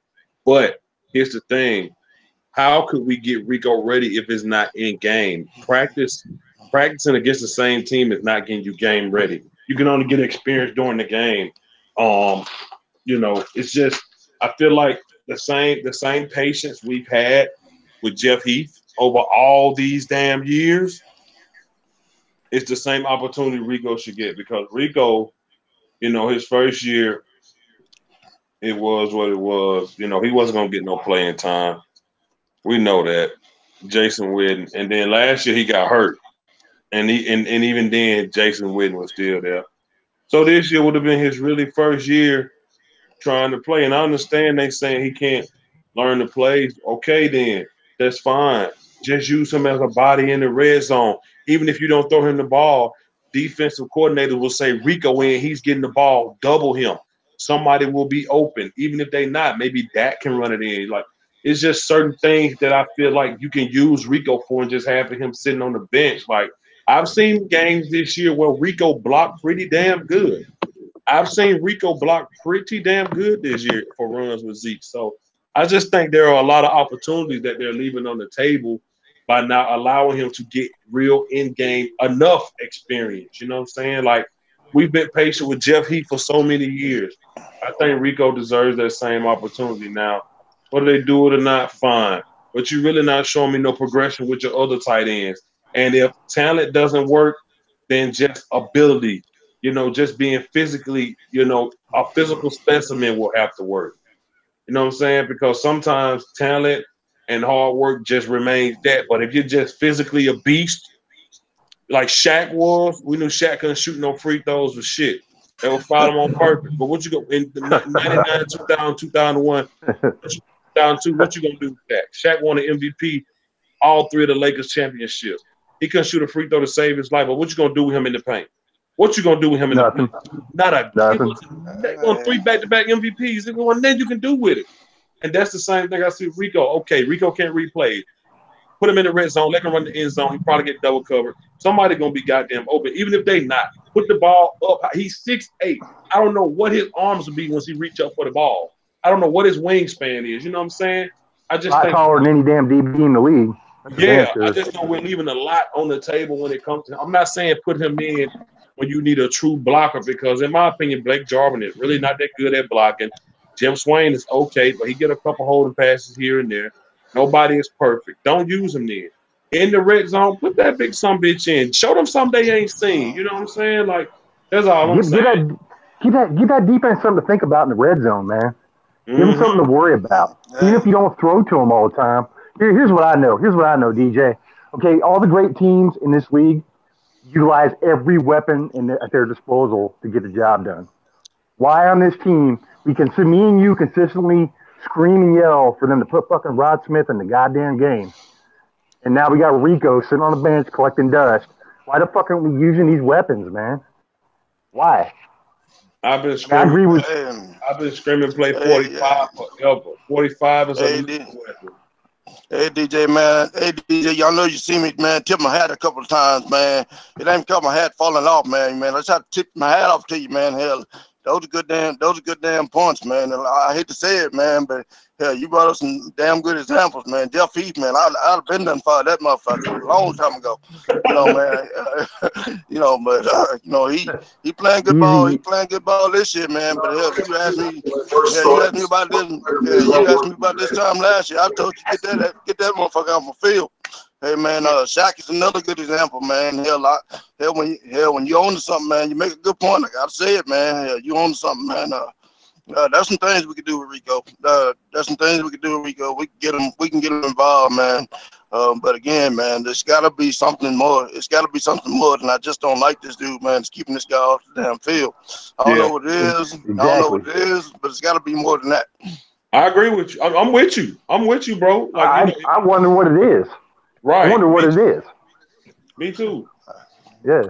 But here's the thing: how could we get Rico ready if it's not in game? Practicing against the same team is not getting you game ready. You can only get experience during the game. You know, it's just I feel like the same patience we've had with Jeff Heath over all these damn years. It's the same opportunity Rico should get because Rico, you know, his first year, it was what it was. You know, he wasn't gonna get no playing time. We know that. Jason Witten, and then last year he got hurt, and even then Jason Witten was still there. So this year would have been his really first year trying to play. And I understand they saying he can't learn the plays. Okay, then that's fine. Just use him as a body in the red zone. Even if you don't throw him the ball, defensive coordinators will say Rico in, he's getting the ball, double him. Somebody will be open, even if they not. Maybe Dak can run it in. Like, it's just certain things that I feel like you can use Rico for, and just having him sitting on the bench. Like, I've seen games this year where Rico blocked pretty damn good. I've seen Rico block pretty damn good this year for runs with Zeke. So I just think there are a lot of opportunities that they're leaving on the table by not allowing him to get real in-game enough experience. You know what I'm saying? Like, we've been patient with Jeff Heath for so many years. I think Rico deserves that same opportunity now. Whether they do it or not, fine. But you're really not showing me no progression with your other tight ends. And if talent doesn't work, then just ability, just being physically, a physical specimen will have to work. You know what I'm saying? Because sometimes talent and hard work just remains that. But if you're just physically a beast, like Shaq was, we knew Shaq couldn't shoot no free throws or shit. They would foul him on purpose. But what you go in 99, 2000, 2001, 2002, what you gonna do with that? Shaq won an MVP all three of the Lakers championships. He couldn't shoot a free throw to save his life. But what you gonna do with him in the paint? What you gonna do with him in the paint? Not a nothing. On 3 back-to-back MVPs. There's one thing you can do with it. And that's the same thing I see with Rico. Okay, Rico can't replay. Put him in the red zone. Let him run the end zone. He probably get double covered. Somebody gonna be goddamn open, even if they not. Put the ball up. He's 6'8". I don't know what his arms will be once he reach up for the ball. I don't know what his wingspan is. You know what I'm saying? I just think taller than any damn DB in the league. Yeah, I just know we're leaving a lot on the table when it comes to. I'm not saying put him in when you need a true blocker, because in my opinion, Blake Jarvin is really not that good at blocking. Jim Swain is okay, but he get a couple holding passes here and there. Nobody is perfect. Don't use him then. In the red zone, put that big bitch in. Show them something they ain't seen. You know what I'm saying? Like, that's all I'm saying. Give that defense something to think about in the red zone, man. Give them something to worry about. Even if you don't throw to them all the time. Here's what I know. DJ. Okay, all the great teams in this league utilize every weapon at their disposal to get the job done. Why on this team, me and you consistently scream and yell for them to put fucking Rod Smith in the goddamn game. And now we got Rico sitting on the bench collecting dust. Why the fuck aren't we using these weapons, man? Why? I've been screaming play 45 forever. 45 is a weapon. Hey DJ, man. Hey DJ, y'all know you see me, man. Tip my hat a couple of times, man. It ain't because my hat falling off, man. I just have to tip my hat off to you, man. Hell, those are good damn points, man. And I hate to say it, man, but hell, you brought us some damn good examples, man. Jeff Heath, man. I'd have been done for that motherfucker a long time ago. Man. He playing good ball. He playing good ball this year, man. But hell, you asked me about this time last year. I told you get that motherfucker off my field. Hey man, Shaq is another good example, man. Hell, when you own something, man, you make a good point. I gotta say it, man. Hell, you own something, man. There's some things we could do with Rico. We can get him involved, man. But again, man, there's gotta be something more. It's gotta be something more than I just don't like this dude, man. It's keeping this guy off the damn field. I don't know what it is. Exactly. I don't know what it is, but it's gotta be more than that. I agree with you. I'm with you. I'm with you, bro. Like, I wonder what it is. Right. I wonder what it is. Me too. Yeah.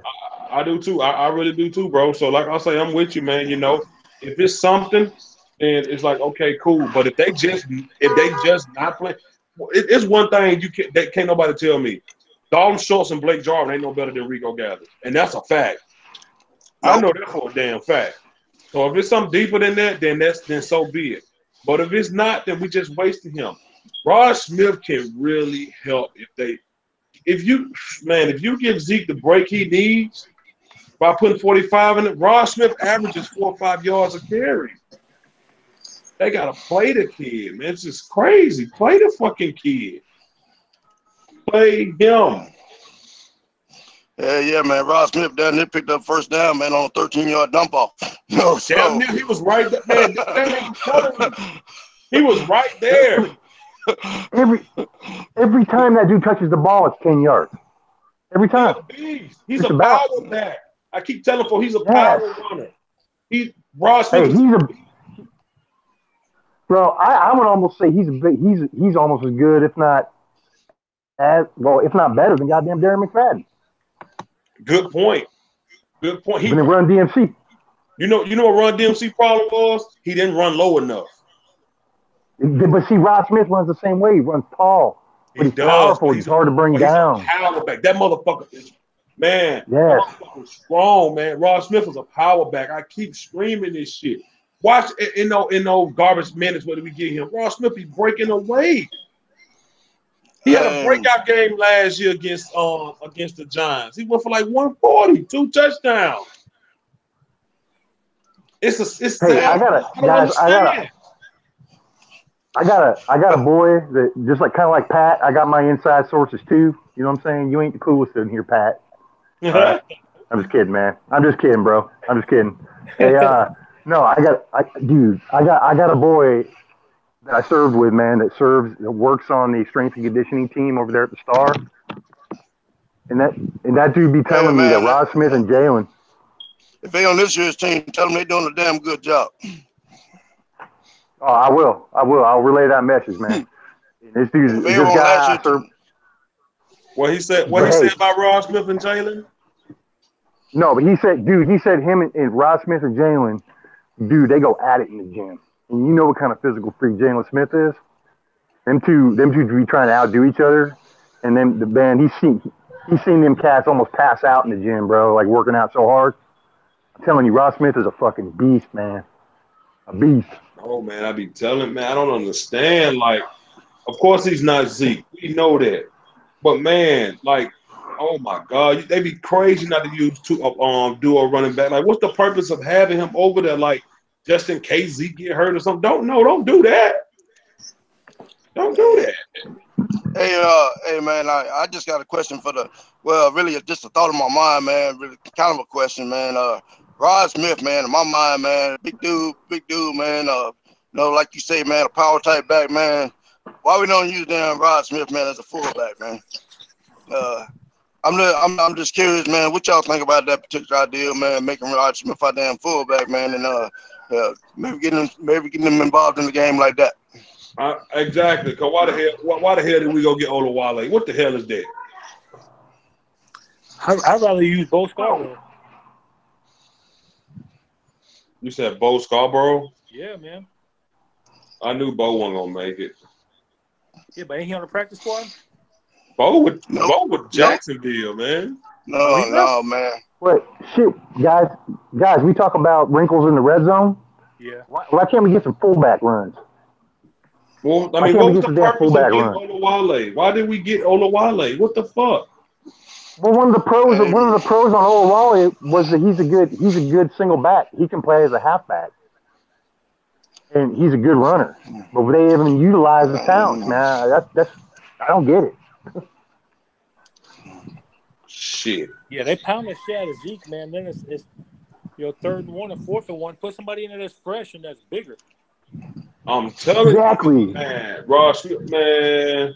I do too. I really do too, bro. So like I say, I'm with you, man. If it's something, then it's like, okay, cool. But if they just not playing, it's one thing can't nobody tell me. Dalton Schultz and Blake Jarvin ain't no better than Rico Gathers. And that's a fact. Nope. I know that for a damn fact. So if it's something deeper than that, then so be it. But if it's not, then we just wasting him. Rod Smith can really help if you give Zeke the break he needs by putting 45 in it. Rod Smith averages 4 or 5 yards a carry. They gotta play the kid, man. It's just crazy. Play the fucking kid. Play him. Yeah, man. Rod Smith down there picked up first down, man, on a 13-yard dump off. Damn near, he was right there, man. He was right there. Every time that dude touches the ball, it's 10 yards. Every time. He's a power back. I keep telling folks he's a power runner. Rod Smith. Hey, bro, I would almost say he's almost as good, if not better than goddamn Darren McFadden. Good point. Good point. Even in Run DMC. You know what Run DMC problem was? He didn't run low enough. But see, Rod Smith runs the same way. He runs tall. But he's powerful. He's hard to bring down. Power back. That motherfucker is, man. Yes. That motherfucker's strong, man. Rod Smith was a power back. I keep screaming this shit. Watch in those garbage minutes where we get him. Rod Smith be breaking away. He had a breakout game last year against the Giants. He went for like 140, 2 touchdowns. It's hey, I got a boy that just like kind of like Pat. I got my inside sources too. You know what I'm saying? You ain't the coolest in here, Pat. Right? I'm just kidding, man. I'm just kidding, bro. I'm just kidding. Hey, no, I got a boy that I served with, man. That works on the strength and conditioning team over there at the Star. And that dude be telling me that Rod Smith and Jalen. If they on this year's team, tell them they're doing a damn good job. Oh, I will. I'll relay that message, man. This guy. What he said about Rod Smith and Jalen? No, but he said him and Rod Smith and Jalen, dude, they go at it in the gym. And you know what kind of physical freak Jalen Smith is? Them two be trying to outdo each other. And then the band, he's seen them cats almost pass out in the gym, bro, like working out so hard. I'm telling you, Rod Smith is a fucking beast, man. A beast. Oh, man, I be telling, man, I don't understand. Like, of course he's not Zeke. We know that. But, man, like, oh, my God. They be crazy not to use duo running back. Like, what's the purpose of having him over there, like, just in case Zeke get hurt or something? Don't do that. Don't do that. Hey, man, I just got a question really just a thought in my mind, man, really kind of a question, man. Rod Smith, man, in my mind, man, big dude, man, like you say, man, a power type back, man. Why we don't use damn Rod Smith, man, as a fullback, man? I'm just curious, man, what y'all think about that particular idea, man, making Rod Smith our damn fullback, man, and maybe getting him involved in the game like that. Exactly. Cause why the hell did we go get Olawale? What the hell is that? I'd rather use Bo Scarborough. You said Bo Scarborough? Yeah, man. I knew Bo wasn't gonna make it. Yeah, but ain't he on the practice squad? Bo with Jacksonville, man. No, man. Wait, shit, guys, we talk about wrinkles in the red zone. Yeah. Why can't we get some fullback runs? Well, I mean, what was the purpose of getting Olawale? Why did we get Olawale? What the fuck? Well, one of the pros on Olawale was that he's a good single back. He can play as a halfback, and he's a good runner. But they haven't utilized the talent, man. That's I don't get it. Shit. Yeah, they pound the shit out of Zeke, man. Then it's 3rd and 1 or 4th and 1. Put somebody in there that's fresh and that's bigger. I'm telling you, man. Rod Smith, man.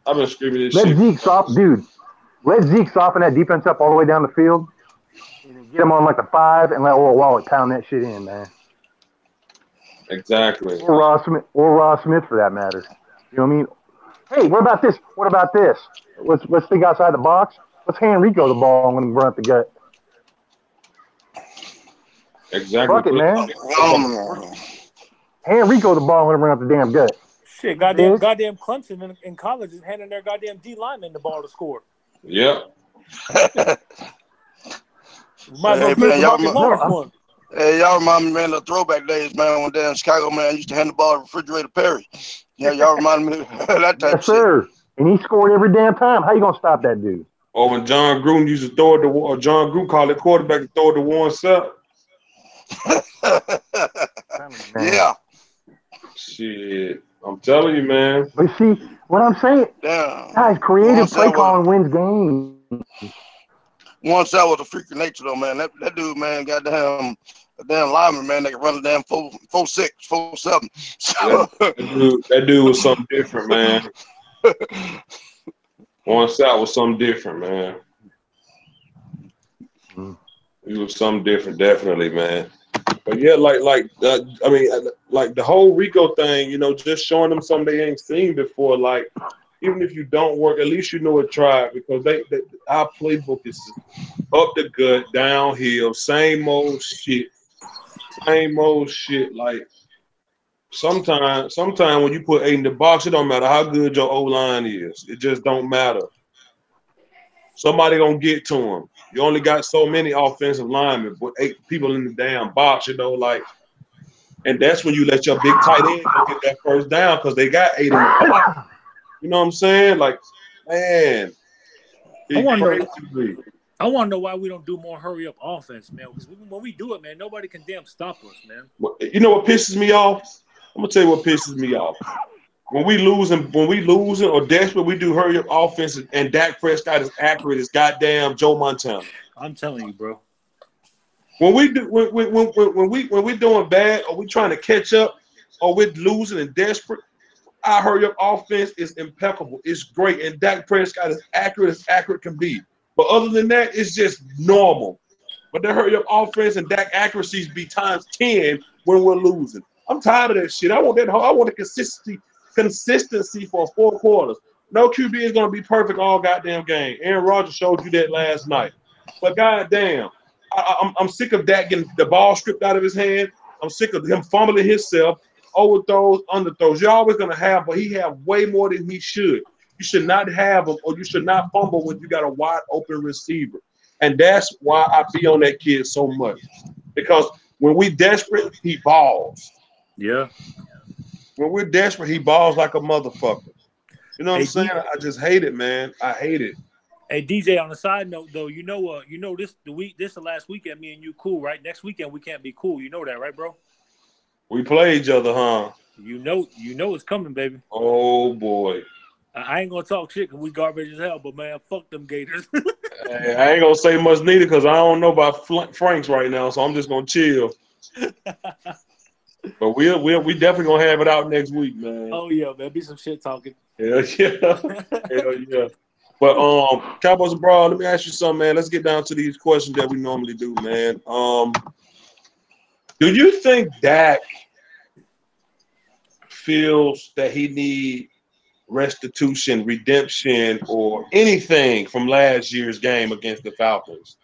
I've been screaming this shit. Let Zeke soften that defense up all the way down the field and get him on like the 5 and let Olawale pound that shit in, man. Exactly. Or Rod Smith for that matter. You know what I mean? Hey, what about this? Let's think outside the box. Let's hand Rico the ball and let him run up the gut. Exactly. Fuck it, man. Hand Rico the ball and let him run up the damn gut. Shit, goddamn Clemson in college is handing their goddamn D lineman the ball to score. Yep. Hey, y'all remind me, man, of the throwback days, man, when down in Chicago, man, used to hand the ball to Refrigerator Perry. Yeah, y'all remind me of that type of shit. Sir. And he scored every damn time. How you gonna stop that dude? Or when John Gruden used to throw it to John Gruden called it quarterback to throw it to Warren Sapp. Yeah. Shit. I'm telling you, man. But see, what I'm saying, guys, creative play calling wins games. Warren Sapp was a freak of nature, though, man. That dude, man, goddamn a damn lineman, man, they can run a damn 4.6, 4.7. So. That dude was something different, man. Warren Sapp was something different, man. He was something different, definitely, man. But yeah, like the whole Rico thing, just showing them something they ain't seen before. Like, even if you don't work, at least you know it tried because our playbook is up the gut, downhill, same old shit. Like sometimes when you put 8 in the box, it don't matter how good your O line is. It just don't matter. Somebody gonna get to him. You only got so many offensive linemen, but 8 people in the damn box, like. And that's when you let your big tight end go get that first down because they got 8 in the box. You know what I'm saying? Like, man, I want to know why we don't do more hurry up offense, man. Because when we do it, man, nobody can damn stop us, man. You know what pisses me off? I'm gonna tell you what pisses me off. When we losing or desperate, we do hurry up offense, and Dak Prescott is accurate as goddamn Joe Montana. I'm telling you, bro. When we doing bad, or we trying to catch up, or we're losing and desperate, our hurry up offense is impeccable. It's great, and Dak Prescott is accurate can be. But other than that, it's just normal. But the hurry up offense and Dak accuracies be times 10 when we're losing. I'm tired of that shit. I want the consistency for 4 quarters. No QB is gonna be perfect all goddamn game. Aaron Rodgers showed you that last night. But goddamn. I'm sick of Dak getting the ball stripped out of his hand. I'm sick of him fumbling himself, overthrows, underthrows. You're always going to have, but he have way more than he should. You should not have him, or you should not fumble when you got a wide open receiver. And that's why I be on that kid so much. Because when we desperate, he balls. Yeah. When we're desperate, he balls like a motherfucker. You know what I'm saying? I just hate it, man. I hate it. Hey DJ, on a side note though, this the last weekend, me and you cool, right? Next weekend we can't be cool. You know that, right, bro? We play each other, huh? You know it's coming, baby. Oh boy. I ain't gonna talk shit because we garbage as hell, but man, fuck them Gators. Hey, I ain't gonna say much neither because I don't know about Franks right now, so I'm just gonna chill. But we definitely gonna have it out next week, man. Oh yeah, man, be some shit talking. Hell yeah. But Cowboys abroad, let me ask you something, man. Let's get down to these questions that we normally do, man. Do you think Dak feels that he need restitution, redemption, or anything from last year's game against the Falcons?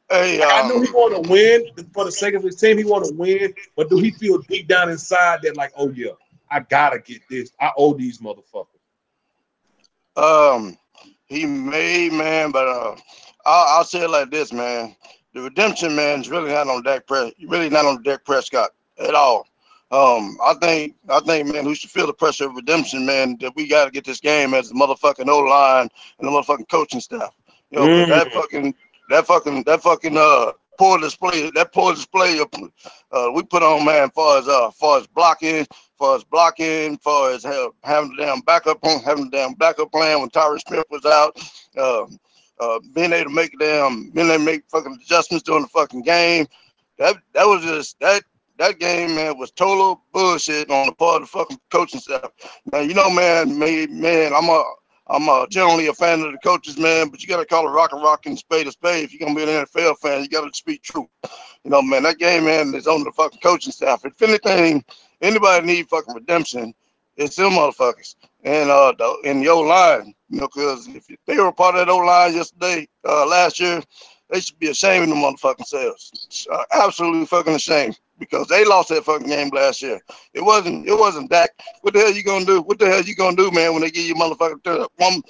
Hey, I know he want to win for the sake of his team. He want to win, but do he feel deep down inside that like, oh yeah, I gotta get this. I owe these motherfuckers. He may, man, but I'll say it like this, man. The redemption, man, is really not on Dak Prescott at all. I think, man, we should feel the pressure of redemption, man. That we got to get this game as the motherfucking O-line and the motherfucking coaching staff. You know, that fucking poor display we put on, man, far as blocking, far as having the damn backup plan when Tyron Smith was out, being able to make fucking adjustments during the fucking game. That game, man, was total bullshit on the part of the fucking coaching staff. Now, you know, man, I'm generally a fan of the coaches, man, but you got to call a rock and spade a spade. If you're going to be an NFL fan, you got to speak truth. You know, man, that game, man, is on the fucking coaching staff. If anything, anybody need fucking redemption, it's them motherfuckers. And the O-line, you know, because if they were part of that O-line last year, they should be ashamed of them motherfucking selves. Absolutely fucking ashamed. Because they lost that fucking game last year. It wasn't Dak. What the hell you gonna do? What the hell you gonna do, man, when they give you motherfucking one?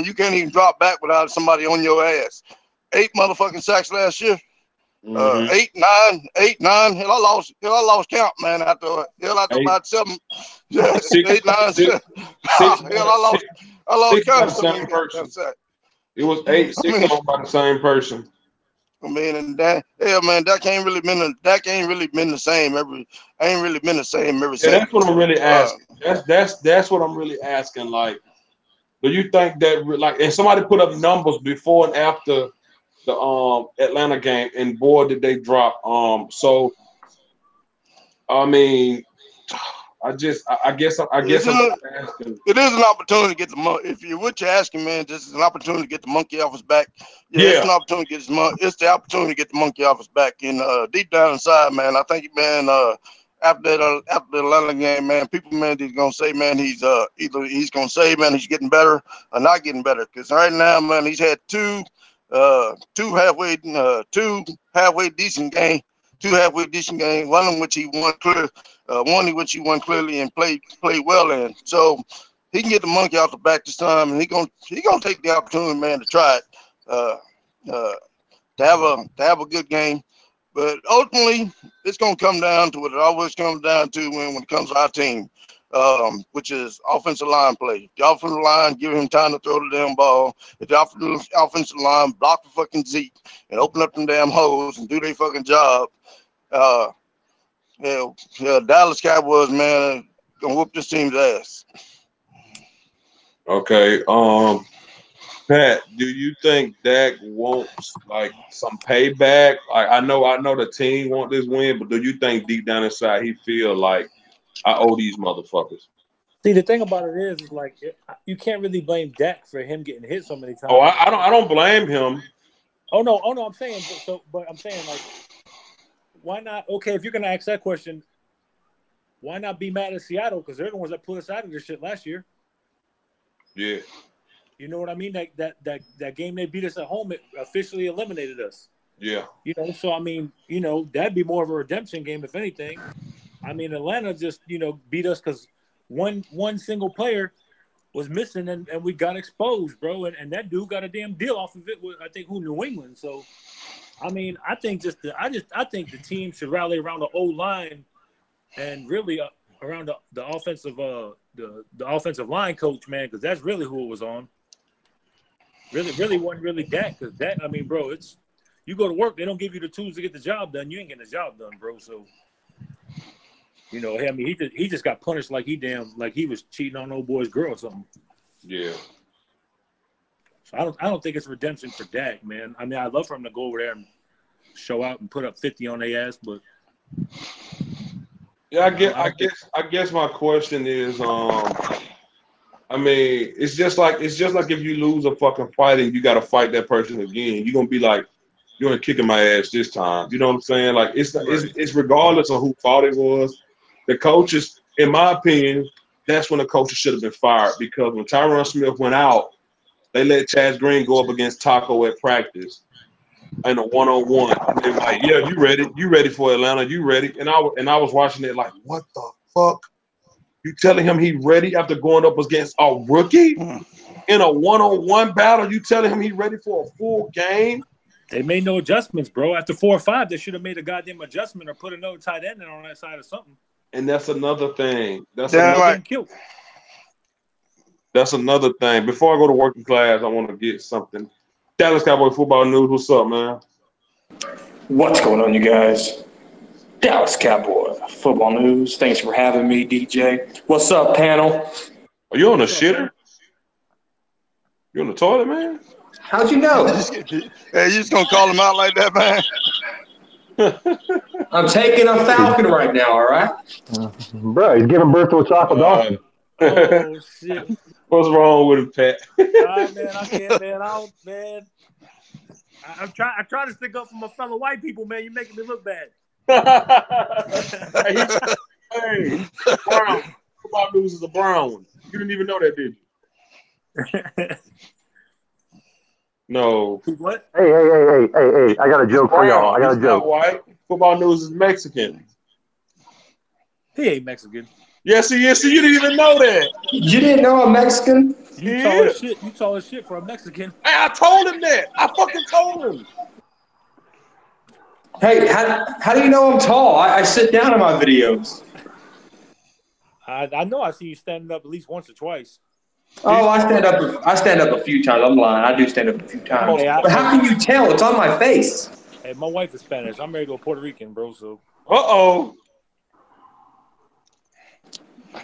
You can't even drop back without somebody on your ass. 8 motherfucking sacks last year. 8, 9. Hell, I lost count, man. After about 7. Yeah, 8, 9. 6. Hell, I lost count. Same person. It was 8, 6 by the same person. I mean, and that, yeah, man, Dak ain't really been the same ever. Ain't really been the same ever since. Yeah, that's what I'm really asking. That's what I'm really asking. Like, do you think that, like, and somebody put up numbers before and after the Atlanta game, and boy, did they drop. So, I mean, I guess I'm asking. It is an opportunity to get the monkey. If you're what you're asking, man, this is an opportunity to get the monkey off his back. Yeah. It's an opportunity to get it's the opportunity to get the monkey off his back. And deep down inside, man, I think, man, after the Atlanta game, man, people, man, he's gonna say, man, he's either he's gonna say, man, he's getting better or not getting better. Because right now, man, he's had two halfway decent games, one in which he won clear, one in which he won clearly and played well in. So he can get the monkey off the back this time, and he gonna take the opportunity, man, to try it, to have a good game. But ultimately, it's gonna come down to what it always comes down to when it comes to our team, which is offensive line play. The offensive line give him time to throw the damn ball. If the offensive line block the fucking Zeke and open up them damn holes and do their fucking job, Dallas Cowboys, man, gonna whoop this team's ass. Okay. Pat, do you think Dak wants like some payback? I know the team want this win, but do you think deep down inside he feel like I owe these motherfuckers? See, the thing about it is like you can't really blame Dak for him getting hit so many times. Oh, I don't blame him. Oh no, I'm saying, but I'm saying like, why not? Okay, if you're gonna ask that question, why not be mad at Seattle? Because they're the ones that put us out of this shit last year. Yeah. You know what I mean? That game they beat us at home, it officially eliminated us. Yeah. You know, so I mean, you know, that'd be more of a redemption game if anything. I mean, Atlanta just, you know, beat us because one single player was missing and we got exposed, bro. And that dude got a damn deal off of it with, I think, New England. So, I mean, I think I think the team should rally around the O-line and really around the offensive the offensive line coach, man, because that's really who it was on. Really wasn't really Dak, because Dak, I mean, bro, it's you go to work, they don't give you the tools to get the job done. You ain't getting the job done, bro. So, you know, I mean, he just got punished like he was cheating on old boy's girl or something. Yeah. So I don't think it's redemption for Dak, man. I mean, I'd love for him to go over there and show out and put up 50 on their ass, but yeah, I guess my question is, I mean, it's just like if you lose a fucking fight and you got to fight that person again, you're gonna be like, you're gonna kicking my ass this time. You know what I'm saying? Like it's regardless of who fault it was. The coaches, in my opinion, that's when the coaches should have been fired, because when Tyron Smith went out, they let Chaz Green go up against Taco at practice in a one-on-one. And they're like, yeah, you ready for Atlanta, you ready? And I was watching it like, what the fuck? You telling him he ready after going up against a rookie in a one-on-one battle? You telling him he ready for a full game? They made no adjustments, bro. After 4 or 5, they should have made a goddamn adjustment or put another tight end in on that side or something. And that's another thing. That's another thing. Before I go to working class, I want to get something. Dallas Cowboy football news. What's up, man? What's going on, you guys? Dallas Cowboy football news. Thanks for having me, DJ. What's up, panel? Are you on a shitter? You on the toilet, man? How'd you know? Hey, you just gonna call him out like that, man? I'm taking a Falcon right now, all right? Bro, he's giving birth to a chocolate dolphin. Oh, shit. What's wrong with him, Pat? Man, I can't, man. I try to stick up for my fellow white people, man. You're making me look bad. Hey, brown. Football news is a brown one. You didn't even know that, did you? No. What? Hey. I got a joke for y'all. I got a joke. Not white. Football news is Mexican. He ain't Mexican. Yes, he is. So you didn't even know that. You didn't know I'm Mexican? You tall as shit. You tall as shit for a Mexican. Hey, I told him that. I fucking told him. Hey, how do you know I'm tall? I sit down in my videos. I know I see you standing up at least once or twice. Oh, I stand up a few times. I'm lying. I do stand up a few times. Hey, but how can you tell? It's on my face. Hey, my wife is Spanish. I'm ready to go Puerto Rican, bro. So. Uh-oh.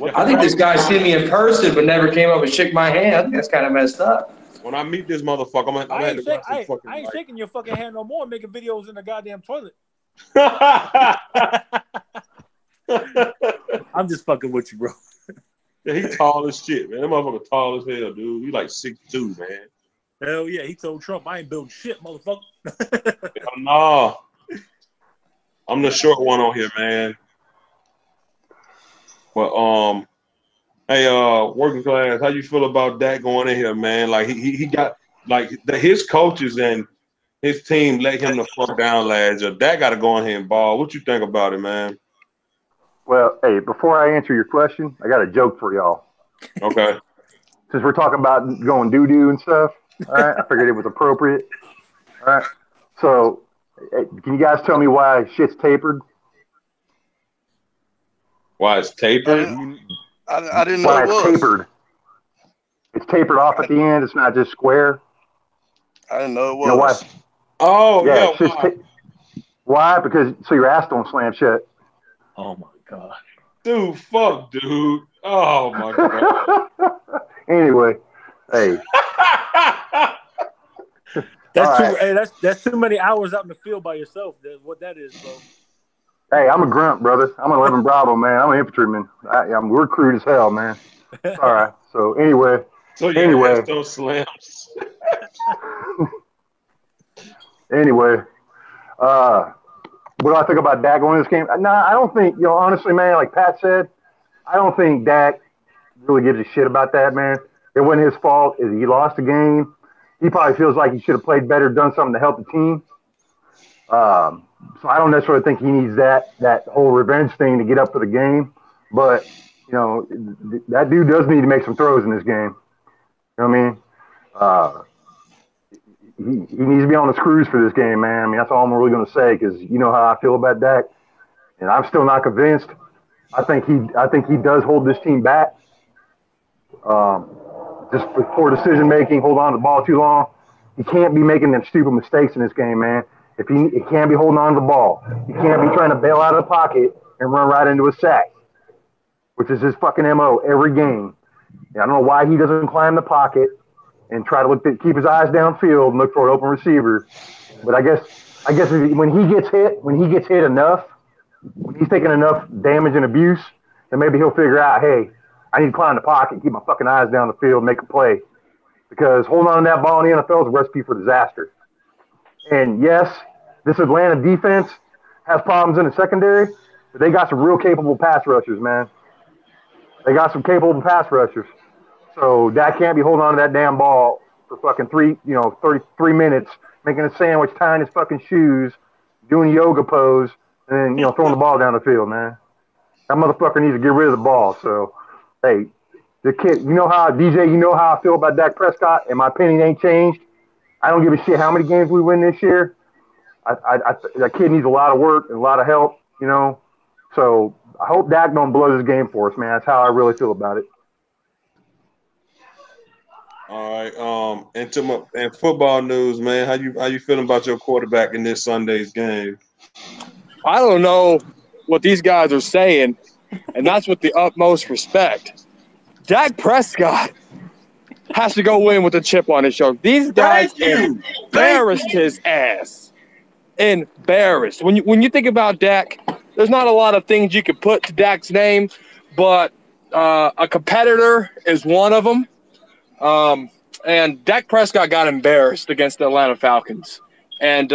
I think this guy seen me in person but never came up and shook my hand. I think that's kind of messed up. When I meet this motherfucker, I'm gonna have to watch this fucking. I ain't shaking your fucking hand no more. Making videos in the goddamn toilet. I'm just fucking with you, bro. Yeah, he tall as shit, man. That motherfucker tall as hell, dude. He like 6'2", man. Hell yeah, he told Trump, "I ain't building shit, motherfucker." Hell no. I'm the short one on here, man. But hey, working class, how you feel about that going in here, man? Like he got like his coaches and his team let him the fuck down last year. Dak got to go in here and ball. What you think about it, man? Well, hey, before I answer your question, I got a joke for y'all. Okay. Since we're talking about going doo-doo and stuff, all right, I figured it was appropriate. All right. So, can you guys tell me why shit's tapered? Why it's tapered? I didn't know Why it it's was. tapered. It's tapered off at the end. It's not just square. I didn't know it was. You know why? Oh, Yeah, yeah. Why? Why? Because so your ass don't slam shut. Oh my god. Dude, fuck, dude. Oh my god. Anyway, hey. That's too many hours out in the field by yourself. That's what that is, bro. Hey, I'm a grunt, brother. I'm an 11 Bravo, man. I'm an infantryman. We're crude as hell, man. It's all right. So anyway. So your ass don't slam. Anyway, what do I think about Dak winning this game? Nah, I don't think, honestly, man, like Pat said, I don't think Dak really gives a shit about that, man. It wasn't his fault. He lost the game. He probably feels like he should have played better, done something to help the team. So I don't necessarily think he needs that whole revenge thing to get up for the game. But, that dude does need to make some throws in this game. You know what I mean? He needs to be on the screws for this game, man. I mean, that's all I'm really going to say because you know how I feel about Dak. And I'm still not convinced. I think he does hold this team back. Just with poor decision making, hold on to the ball too long. He can't be making them stupid mistakes in this game, man. He can't be holding on to the ball. He can't be trying to bail out of the pocket and run right into a sack, which is his fucking MO every game. And I don't know why he doesn't climb the pocket and try to keep his eyes downfield and look for an open receiver. But I guess when he gets hit enough, when he's taking enough damage and abuse, then maybe he'll figure out, hey, I need to climb the pocket, keep my fucking eyes down the field, make a play. Because holding on to that ball in the NFL is a recipe for disaster. And yes, this Atlanta defense has problems in the secondary, but they got some real capable pass rushers, man. They got some capable pass rushers. So Dak can't be holding on to that damn ball for fucking 33 minutes, making a sandwich, tying his fucking shoes, doing yoga pose, and then, throwing the ball down the field, man. That motherfucker needs to get rid of the ball. So, hey, the kid, DJ, you know how I feel about Dak Prescott, and my opinion ain't changed. I don't give a shit how many games we win this year. That kid needs a lot of work and a lot of help, So I hope Dak don't blow this game for us, man. That's how I really feel about it. All right. And football news, man. How you feeling about your quarterback in this Sunday's game? I don't know what these guys are saying, and that's with the utmost respect. Dak Prescott has to go in with a chip on his shoulder. These guys embarrassed his ass. Embarrassed. When you think about Dak, there's not a lot of things you could put to Dak's name, but a competitor is one of them. And Dak Prescott got embarrassed against the Atlanta Falcons. And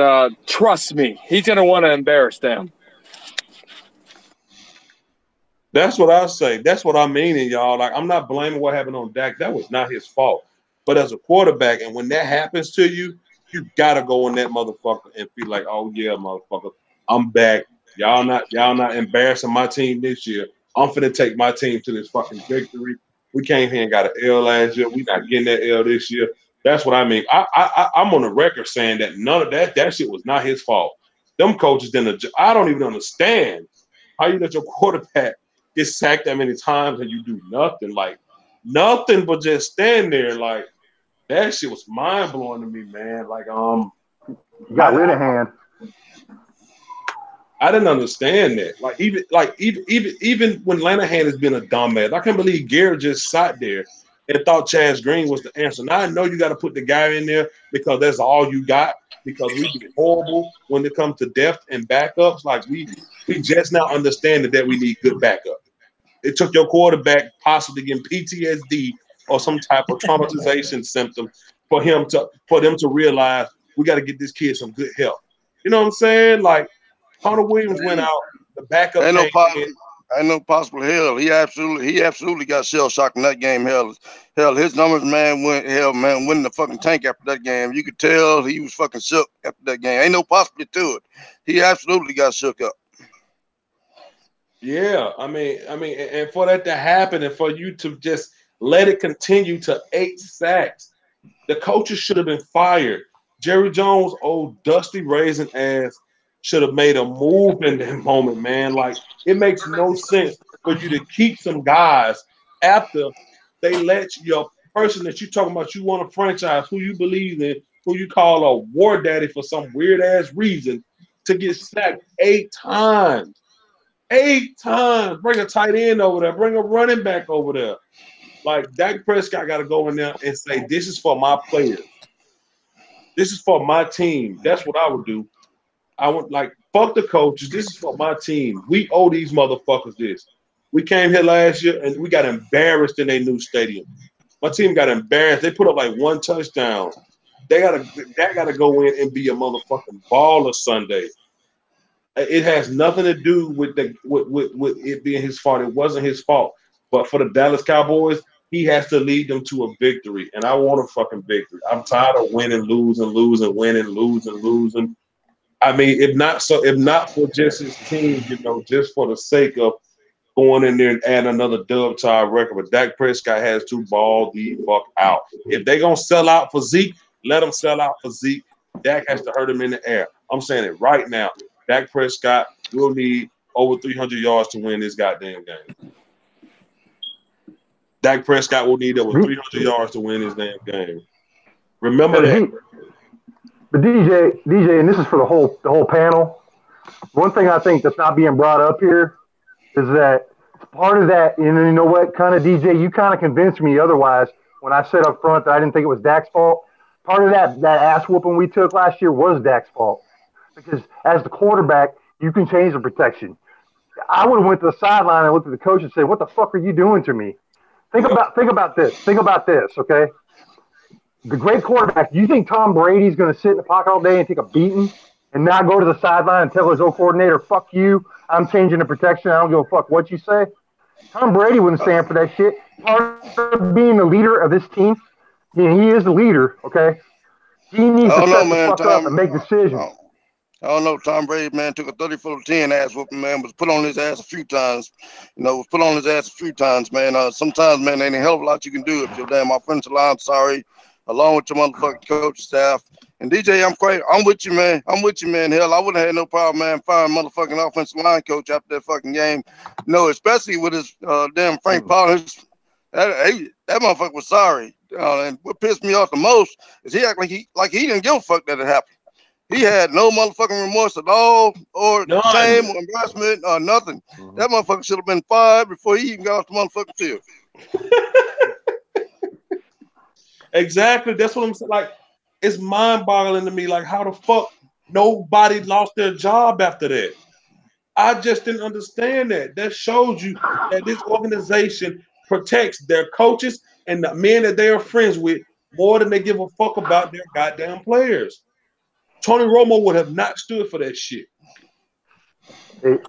trust me, he's going to want to embarrass them. That's what I say. That's what I mean, y'all. Like, I'm not blaming what happened on Dak. That was not his fault. But as a quarterback, and when that happens to you, you got to go in that motherfucker and feel like, oh, yeah, motherfucker, I'm back. Y'all not embarrassing my team this year. I'm finna take my team to this fucking victory. We came here and got an L last year. We not getting that L this year. That's what I mean. I'm on the record saying that none of that shit was not his fault. Them coaches didn't. I don't even understand how you let your quarterback get sacked that many times and you do nothing. Like, nothing but just stand there. Like, that shit was mind blowing to me, man. Like, you got Linehan. I didn't understand that. Even when Linehan has been a dumbass, I can't believe Garrett just sat there and thought Chaz Green was the answer. Now I know you got to put the guy in there because that's all you got. Because we be horrible when it comes to depth and backups. Like we just now understand that we need good backup. It took your quarterback possibly getting PTSD or some type of traumatization symptom for them to realize we got to get this kid some good help. You know what I'm saying? Like Hunter Williams went out, the backup. Ain't Ain't no possible hell. He absolutely got shell shocked in that game. Hell, his numbers, man, went in the fucking tank after that game. You could tell he was fucking shook after that game. Ain't no possibility to it. He absolutely got shook up. Yeah, I mean, and for that to happen, and for you to just let it continue to 8 sacks, the coaches should have been fired. Jerry Jones, old dusty raisin ass, should have made a move in that moment, man. Like, it makes no sense for you to keep some guys after they let your person that you talking about, you want to franchise, who you believe in, who you call a war daddy for some weird ass reason, to get sacked 8 times. 8 times. Bring a tight end over there. Bring a running back over there. Like, Dak Prescott got to go in there and say, this is for my players. This is for my team. That's what I would do. I would, like, fuck the coaches. This is for my team. We owe these motherfuckers this. We came here last year and we got embarrassed in their new stadium. My team got embarrassed. They put up like 1 touchdown. That gotta go in and be a motherfucking baller Sunday. It has nothing to do with it being his fault. It wasn't his fault. But for the Dallas Cowboys, he has to lead them to a victory. And I want a fucking victory. I'm tired of winning, losing, winning, losing. I mean, if not for just his team, just for the sake of going in there and add another dub to our record. But Dak Prescott has to ball the fuck out. If they're gonna sell out for Zeke, let them sell out for Zeke. Dak has to hurt him in the air. I'm saying it right now. Dak Prescott will need over 300 yards to win this goddamn game. Dak Prescott will need over 300 yards to win this damn game. Remember that. But DJ, and this is for the whole panel. One thing I think that's not being brought up here is that part of that, and you know what, kind of DJ, you kind of convinced me otherwise when I said up front that I didn't think it was Dak's fault. Part of that ass whooping we took last year was Dak's fault. Because as the quarterback, you can change the protection. I would have went to the sideline and looked at the coach and said, "What the fuck are you doing to me?" Think about this. Think about this, okay? The great quarterback. Do you think Tom Brady's going to sit in the pocket all day and take a beating and not go to the sideline and tell his old coordinator, "Fuck you, I'm changing the protection. I don't give a fuck what you say"? Tom Brady wouldn't stand for that shit. Part of being the leader of this team, he is the leader, okay? He needs to shut the fuck up and make decisions. I don't know. Tom Brady, man, took a 30-10 ass whooping, man, was put on his ass a few times. Was put on his ass a few times, man. Sometimes, man, there ain't a hell of a lot you can do if your damn offensive line, sorry, along with your motherfucking coach staff. And DJ, I'm with you, man. Hell, I wouldn't have had no problem, man, firing motherfucking offensive line coach after that fucking game. Especially with his damn Frank Paulus. That motherfucker was sorry. And what pissed me off the most is he acted like he didn't give a fuck that it happened. He had no motherfucking remorse at all, or shame, or embarrassment, or nothing. Mm-hmm. That motherfucker should have been fired before he even got off the motherfucking field. Exactly. That's what I'm saying. Like, it's mind-boggling to me. Like, how the fuck nobody lost their job after that? I just didn't understand that. That shows you that this organization protects their coaches and the men that they are friends with more than they give a fuck about their goddamn players. Tony Romo would have not stood for that shit.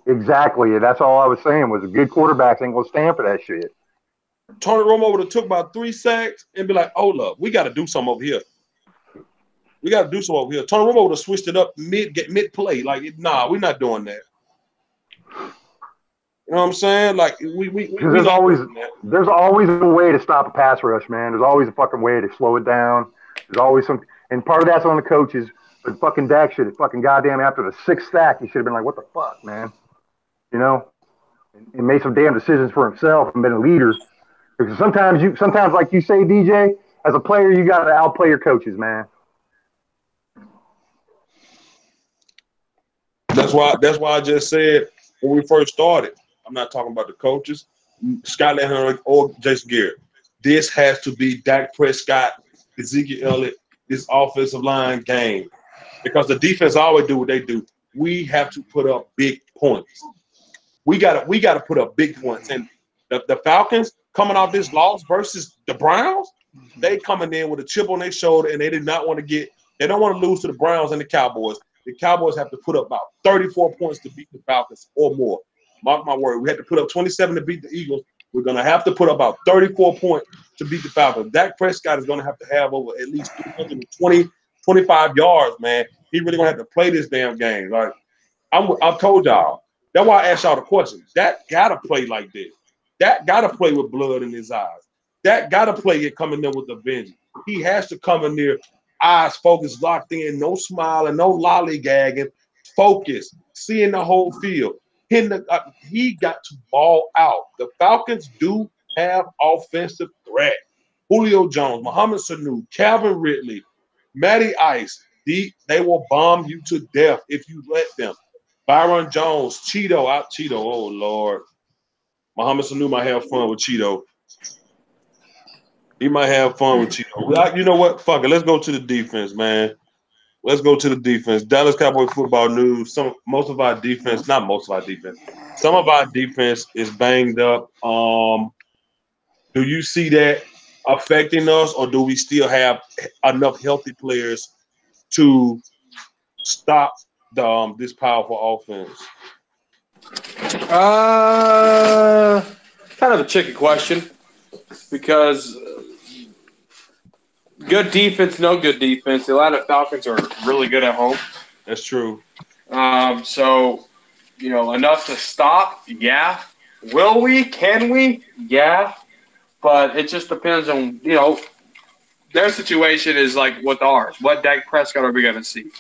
Exactly. That's all I was saying was a good quarterback ain't going to stand for that shit. Tony Romo would have took about 3 sacks and be like, "Hold up, we got to do something over here. Tony Romo would have switched it up mid play. Like, nah, we're not doing that. You know what I'm saying? Like, there's always a way to stop a pass rush, man. There's always a fucking way to slow it down. There's always some, and part of that's on the coaches. But fucking Dak should have fucking goddamn after the 6th sack, he should have been like, "What the fuck, man?" And made some damn decisions for himself and been a leader. Because sometimes like you say, DJ, as a player, you got to outplay your coaches, man. That's why I just said when we first started, I'm not talking about the coaches, Scott Henry or Jason Garrett. This has to be Dak Prescott, Ezekiel Elliott, this offensive line game. Because the defense always do what they do. We have to put up big points. We gotta put up big points. And the Falcons coming off this loss versus the Browns, they coming in with a chip on their shoulder, and they don't want to lose to the Browns and the Cowboys. The Cowboys have to put up about 34 points to beat the Falcons or more. Mark my word. We had to put up 27 to beat the Eagles. We're going to have to put up about 34 points to beat the Falcons. Dak Prescott is going to have over at least 320, 25 yards, man. He really going to have to play this damn game. Like, I've told y'all. That's why I asked y'all the question. Dak got to play like this. Dak got to play with blood in his eyes. Dak got to play it coming in with a vengeance. He has to come in there, eyes focused, locked in, no smiling, no lollygagging, focused, seeing the whole field. He got to ball out. The Falcons do have offensive threat. Julio Jones, Mohamed Sanu, Calvin Ridley, Matty Ice, they will bomb you to death if you let them. Byron Jones, Cheeto, oh, Lord. Mohamed Sanu might have fun with Cheeto. He might have fun with Cheeto. You know what? Fuck it. Let's go to the defense, man. Let's go to the defense. Dallas Cowboy football news. Some of our defense is banged up. Do you see that affecting us, or do we still have enough healthy players to stop this powerful offense? Kind of a tricky question because good defense, no good defense. The Atlanta Falcons are really good at home. That's true. So, enough to stop, yeah. Will we? Can we? Yeah. But it just depends on, their situation is like with ours. What Dak Prescott are we going to see?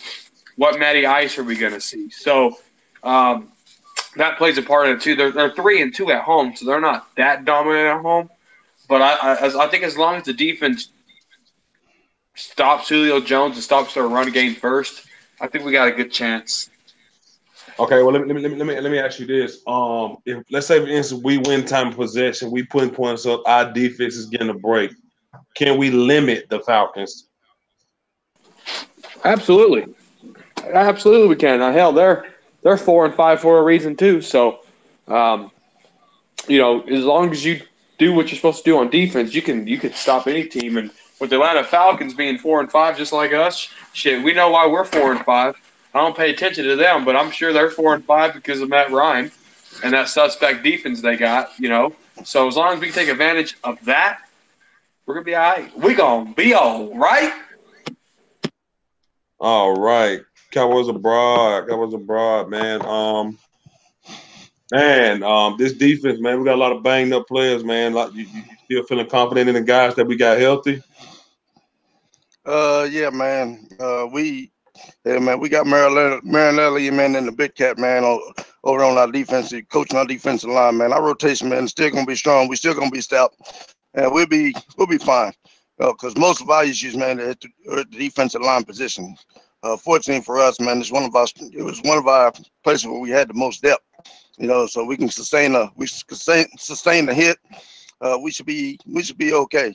What Matty Ice are we going to see? So that plays a part in it too. They're 3-2 at home, so they're not that dominant at home. But I think as long as the defense stops Julio Jones and stops their run game first, I think we got a good chance. Okay, well let me ask you this: if let's say for instance we win time of possession, we putting points up, our defense is getting a break. Can we limit the Falcons? Absolutely we can. Now, hell, they're 4-5 for a reason too. So, as long as you do what you're supposed to do on defense, you can stop any team. And with the Atlanta Falcons being 4-5, just like us, shit, we know why we're 4-5. I don't pay attention to them, but I'm sure they're 4-5 because of Matt Ryan and that suspect defense they got. So as long as we can take advantage of that, we're gonna be all right. We're gonna be all right. All right. Cowboys abroad, man. This defense, man, we got a lot of banged up players, man. Like you still feeling confident in the guys that we got healthy? Yeah, man. We got Marinelli, man, and the Big Cat, man, over on our defensive, coaching our defensive line, man. Our rotation, man, is still gonna be strong. We still gonna be stout, and we'll be fine. Because most of our issues, man, are at the defensive line position. Fortunately for us, man, it was one of our places where we had the most depth. So we can sustain the hit. We should be okay.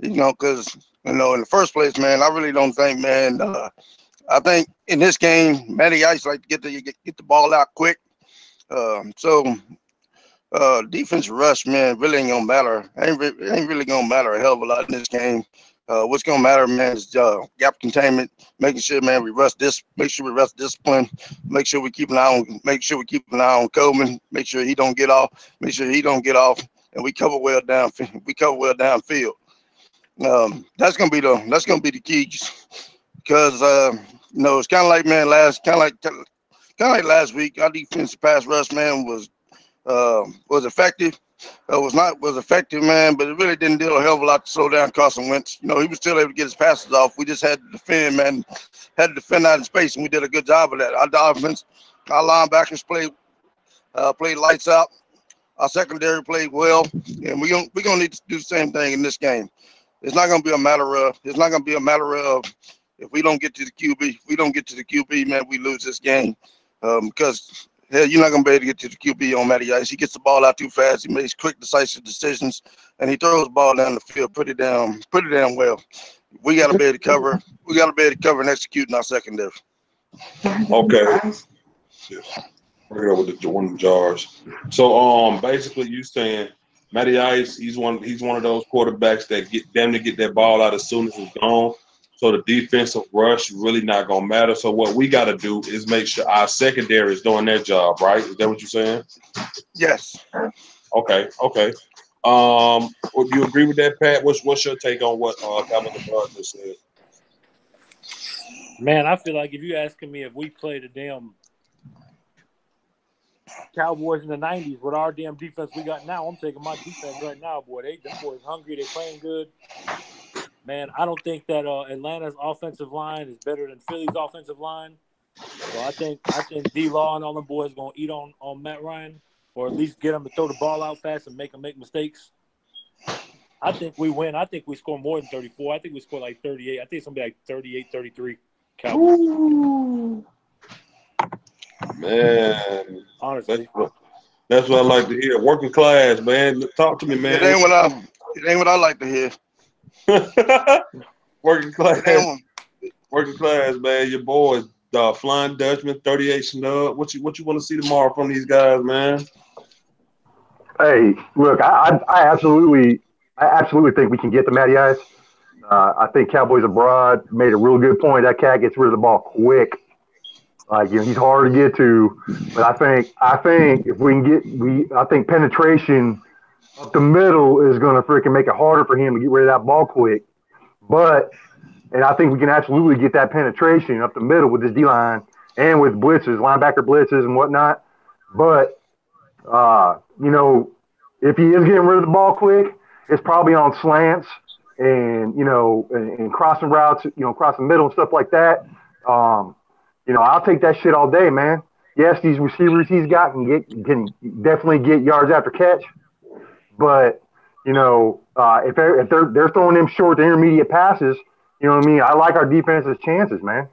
Because in the first place, man, I really don't think, man. I think in this game, Matty Ice like to get the ball out quick. Defensive rush, man, really ain't gonna matter. Ain't really gonna matter a hell of a lot in this game. What's gonna matter, man, is gap containment, making sure, man, make sure we rest discipline, make sure we keep an eye on Coleman, make sure he don't get off, and we cover well downfield. That's gonna be the key, because it's kind of like, man, last week, our defensive pass rush, man, was effective. Was effective, man, but it really didn't do a hell of a lot to slow down Carson Wentz. He was still able to get his passes off. We just had to defend, man. Had to defend out in space, and we did a good job of that. Our offense, our linebackers played lights out. Our secondary played well, and we're gonna need to do the same thing in this game. It's not gonna be a matter of if we don't get to the QB. If we don't get to the QB, man, we lose this game, because. Hell, you're not going to be able to get to the QB on Matty Ice. He gets the ball out too fast. He makes quick, decisive decisions, and he throws the ball down the field pretty damn well. We got to be able to cover. We got to be able to cover and execute in our secondary. Okay. Bring it over to one of the jars. So, basically, you saying Matty Ice, he's one of those quarterbacks that get that ball out as soon as it's gone. So the defensive rush really not gonna matter. So what we got to do is make sure our secondary is doing their job, right? Is that what you're saying? Yes. Okay. Would you agree with that, Pat? What's your take on what Calvin LeBron just said? Man, I feel like if you asking me if we play the damn Cowboys in the 90s with our damn defense we got now, I'm taking my defense right now, boy. Them boys hungry. They playing good. Man, I don't think that Atlanta's offensive line is better than Philly's offensive line. So I think D-Law and all them boys going to eat on Matt Ryan, or at least get him to throw the ball out fast and make him make mistakes. I think we win. I think we score more than 34. I think we score like 38. I think it's going to be like 38, 33 Cowboys. Ooh. Man. Honestly. That's what I like to hear. Working class, man. Talk to me, man. It ain't what I like to hear. Working class, man. Your boys, Flying Dutchman, 38 snub. What you want to see tomorrow from these guys, man? Hey, look, I absolutely think we can get the Matty Ice. I think Cowboys Abroad made a real good point. That cat gets rid of the ball quick. Like, he's hard to get to, but I think if we can I think penetration up the middle is going to freaking make it harder for him to get rid of that ball quick. And I think we can absolutely get that penetration up the middle with this D-line and with blitzes, linebacker blitzes and whatnot. But, if he is getting rid of the ball quick, it's probably on slants and crossing routes, across the middle and stuff like that. I'll take that shit all day, man. Yes, these receivers he's got can definitely get yards after catch. But, if they're throwing them short to intermediate passes, you know what I mean? I like our defense's chances, man.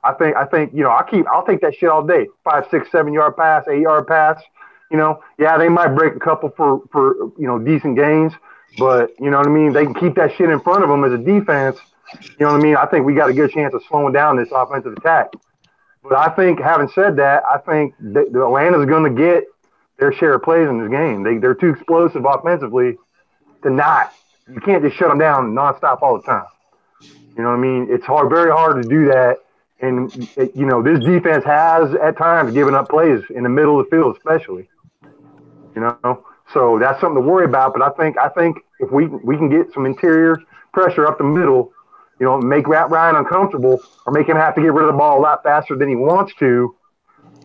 I think I'll take that shit all day. 5, 6, 7 yard pass, 8 yard pass. They might break a couple for decent gains, but you know what I mean? They can keep that shit in front of them as a defense. You know what I mean? I think we got a good chance of slowing down this offensive attack. But I think, having said that, I think the Atlanta's going to get their share of plays in this game. They're too explosive offensively to not. You can't just shut them down nonstop all the time. You know what I mean? It's very hard to do that. And, this defense has at times given up plays in the middle of the field, especially. So that's something to worry about. But I think if we can get some interior pressure up the middle, make Ryan uncomfortable or make him have to get rid of the ball a lot faster than he wants to,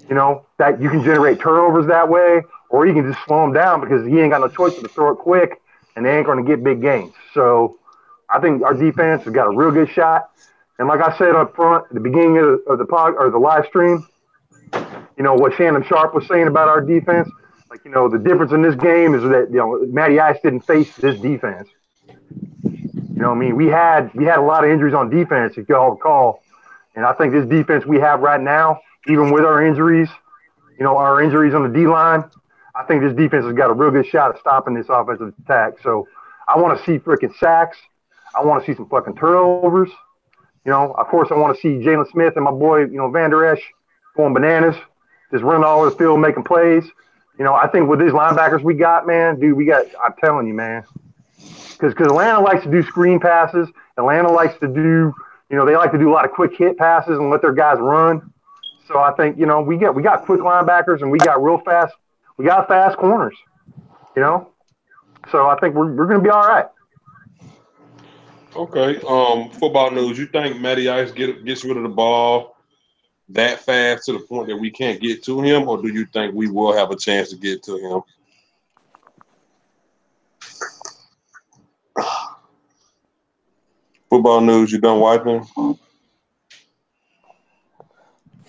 that you can generate turnovers that way, or you can just slow him down because he ain't got no choice but to throw it quick and they ain't going to get big gains. So I think our defense has got a real good shot. And like I said up front at the beginning of the pod or the live stream, what Shannon Sharp was saying about our defense, the difference in this game is that, Matty Ice didn't face this defense. We had a lot of injuries on defense, if y'all recall. And I think this defense we have right now, even with our injuries, our injuries on the D-line, I think this defense has got a real good shot at stopping this offensive attack. So I want to see freaking sacks. I want to see some fucking turnovers. Of course, I want to see Jalen Smith and my boy, Van Der Esch going bananas, just running all over the field, making plays. I think with these linebackers we got, man, dude, I'm telling you, man. Because Atlanta likes to do screen passes. Atlanta likes to do, they like to do a lot of quick hit passes and let their guys run. So I think, we got quick linebackers and we got fast corners, So I think we're going to be all right. Okay. Football news. You think Matty Ice gets rid of the ball that fast to the point that we can't get to him, or do you think we will have a chance to get to him? Football news. You done wiping?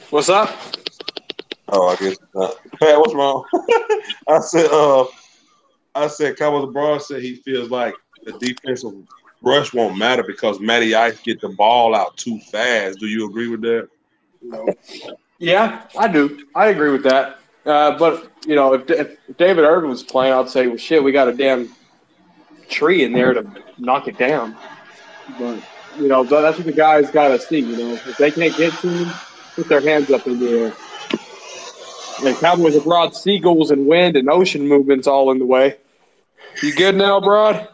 What's up? Oh, I guess not. Pat, what's wrong? I said, Cowboys Abroad said he feels like the defensive rush won't matter because Matty Ice get the ball out too fast. Do you agree with that? Yeah, I do. I agree with that. But, if David Irvin was playing, I'd say, well, shit, we got a damn tree in there to knock it down. But, that's what the guys got to see, If they can't get to him, put their hands up in the air. And Cowboys Abroad, seagulls and wind and ocean movements all in the way. You good now, Broad?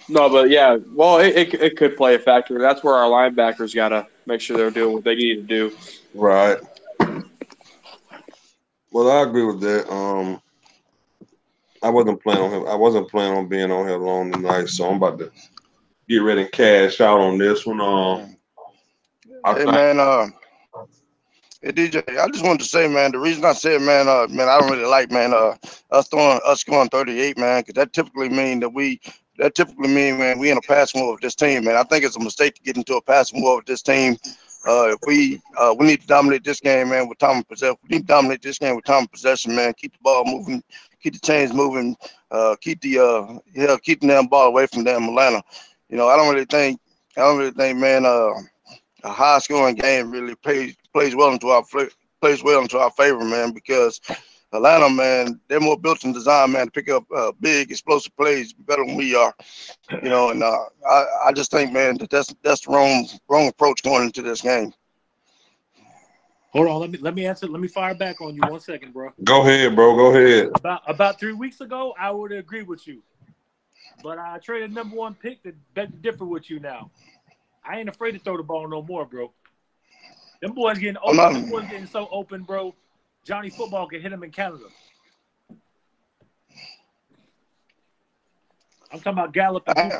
No, but yeah, well, it could play a factor. That's where our linebackers got to make sure they're doing what they need to do. Right. Well, I agree with that. I wasn't planning on him. I wasn't planning on being on here long tonight, so I'm about to get ready and cash out on this one. Hey man, hey DJ, I just wanted to say, man, the reason I said, man, I don't really like, man, us scoring 38, man, because that typically mean, man, we in a passing war with this team, man. I think it's a mistake to get into a passing war with this team. If we need to dominate this game, man, with time of possession. We need to dominate this game with time of possession, man. Keep the ball moving, keep the chains moving, keep the damn ball away from damn Atlanta. You know, I don't really think, man, a high scoring game really plays well into our favor, man, because Atlanta, man, they're more built and designed, man, to pick up big explosive plays better than we are. You know, and I just think, man, that's the wrong approach going into this game. Hold on, let me answer. Let me fire back on you 1 second, bro. Go ahead, bro. Go ahead. About 3 weeks ago, I would agree with you, but I traded #1 pick to beg to differ with you now. I ain't afraid to throw the ball no more, bro. Them boys getting open. Them boys getting so open, bro. Johnny Football can hit him in Canada. I'm talking about Gallup. I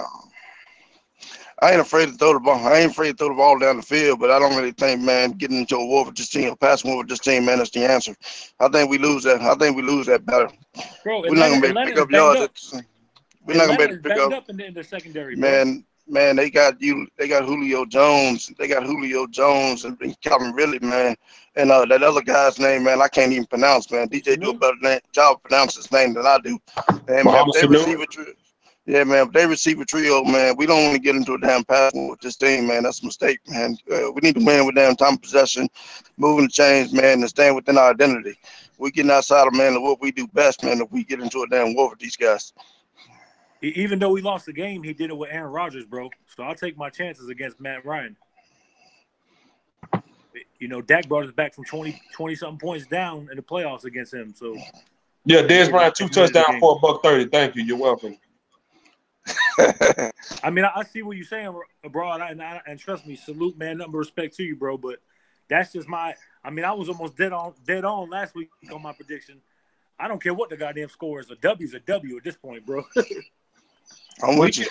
ain't afraid to throw the ball. I ain't afraid to throw the ball down the field, but I don't really think, man, getting into a war with this team, a passing war with this team, man, that's the answer. I think we lose that. Battle. Bro, we're not gonna be able to pick up yards. We're not gonna be able to pick up in the secondary, man. Man, they got Julio Jones. They got Julio Jones and Calvin Ridley, man. And that other guy's name, man, I can't even pronounce, man. DJ do a better job of pronouncing his name than I do. And man, if they receive a trio, man, we don't want to get into a damn pass with this team, man. That's a mistake, man. We need to win with damn time of possession, moving the chains, man, and staying within our identity. We're getting outside of, man, of what we do best, man, if we get into a damn war with these guys. Even though we lost the game, he did it with Aaron Rodgers, bro. So I'll take my chances against Matt Ryan. You know, Dak brought us back from 20-something points down in the playoffs against him. So yeah, Dez Bryant 2 touchdowns for $130. Thank you. You're welcome. I mean, I see what you're saying, bro, and trust me, salute, man, nothing but respect to you, bro. But that's just my. I mean, I was almost dead on last week on my prediction. I don't care what the goddamn score is. A W's a W at this point, bro. I'm with you.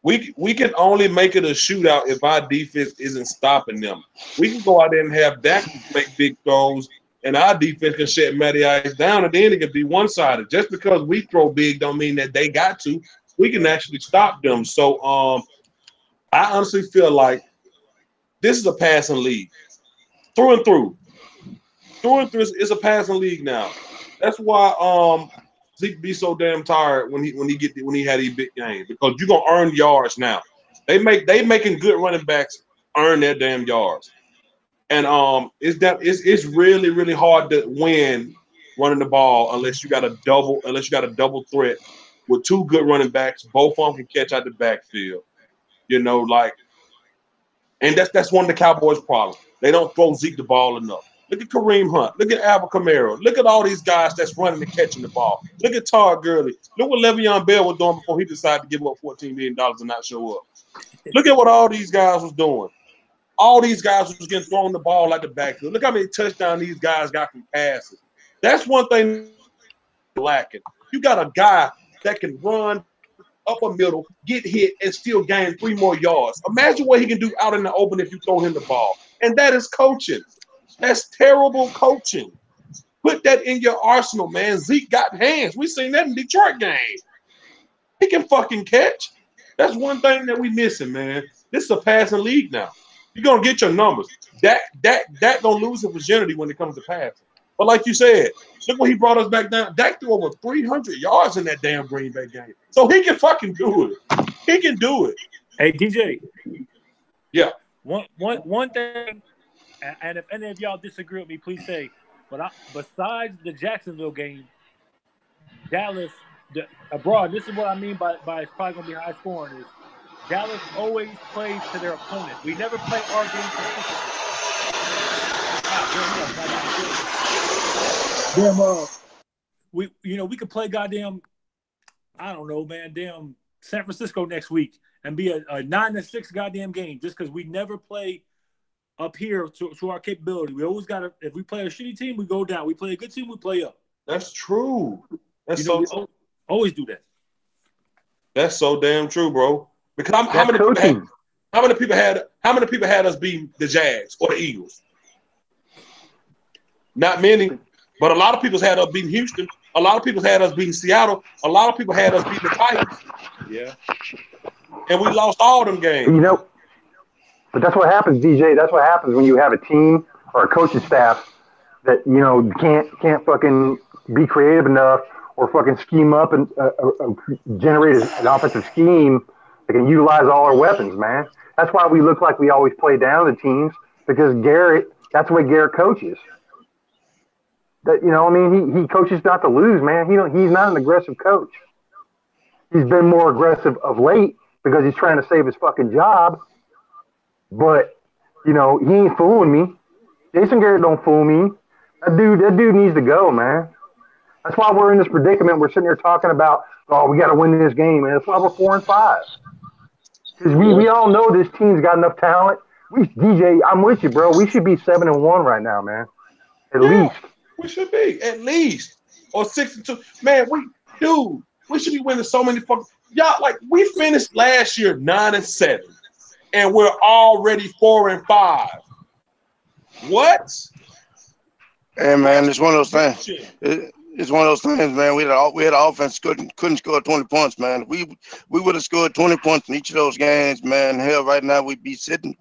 We can only make it a shootout if our defense isn't stopping them. We can go out there and have Dak make big throws, and our defense can shut Matty Ice down, and then it can be one-sided. Just because we throw big don't mean that they got to. We can actually stop them. So I honestly feel like this is a passing league. Through and through. Through and through, it's a passing league now. That's why Zeke be so damn tired when he had these big games, because you're gonna earn yards now. They making good running backs earn their damn yards, and it's really, really hard to win running the ball unless you got a double threat with two good running backs. Both of them can catch out the backfield. You know, and that's one of the Cowboys' problems. They don't throw Zeke the ball enough. Look at Kareem Hunt. Look at Alvin Kamara. Look at all these guys that's running and catching the ball. Look at Todd Gurley. Look what Le'Veon Bell was doing before he decided to give up $14 million and not show up. Look at what all these guys was doing. All these guys was getting thrown the ball like the backfield. Look how many touchdowns these guys got from passes. That's one thing lacking. You got a guy that can run up a middle, get hit, and still gain 3 more yards. Imagine what he can do out in the open if you throw him the ball. And that is coaching. That's terrible coaching. Put that in your arsenal, man. Zeke got hands. We seen that in Detroit game. He can fucking catch. That's one thing that we missing, man. This is a passing league now. You're gonna get your numbers. Dak gonna lose his virginity when it comes to passing. But like you said, look what he brought us back down. Dak threw over 300 yards in that damn Green Bay game. So he can fucking do it. He can do it. Hey, DJ. Yeah. One thing. And if any of y'all disagree with me, please say. But besides the Jacksonville game, Dallas abroad. This is what I mean by it's probably gonna be high scoring. Is Dallas always plays to their opponent. We never play our game consistently. We could play goddamn I don't know, man, damn San Francisco next week and be a 9-6 goddamn game just because we never play up here to our capability. We always got to, if we play a shitty team, we go down. We play a good team, we play up. That's true. That's we so always do that. That's so damn true, bro. Because how many people had us beating the Jags or the Eagles? Not many, but a lot of people had us beating Houston. A lot of people had us beating Seattle. A lot of people had us beating the Titans. Yeah. And we lost all them games. You know, but that's what happens, DJ. That's what happens when you have a team or a coaching staff that, you know, can't fucking be creative enough or fucking scheme up and generate an offensive scheme that can utilize all our weapons, man. That's why we look like we always play down the teams, because that's the way Garrett coaches. That, you know, I mean, he coaches not to lose, man. He's not an aggressive coach. He's been more aggressive of late because he's trying to save his fucking job. But, you know, he ain't fooling me. Jason Garrett don't fool me. That dude needs to go, man. That's why we're in this predicament. We're sitting here talking about, oh, we got to win this game, and that's why we're 4-5. Because we all know this team's got enough talent. DJ, I'm with you, bro. We should be 7-1 right now, man. At least. We should be at least, or 6-2. Man, we should be winning so many fucking. Y'all, like, we finished last year 9-7, and we're already 4-5. What? Hey, man, it's one of those things. It's one of those things, man. We had an offense couldn't score 20 points, man. We would have scored 20 points in each of those games, man. Hell, right now we'd be sitting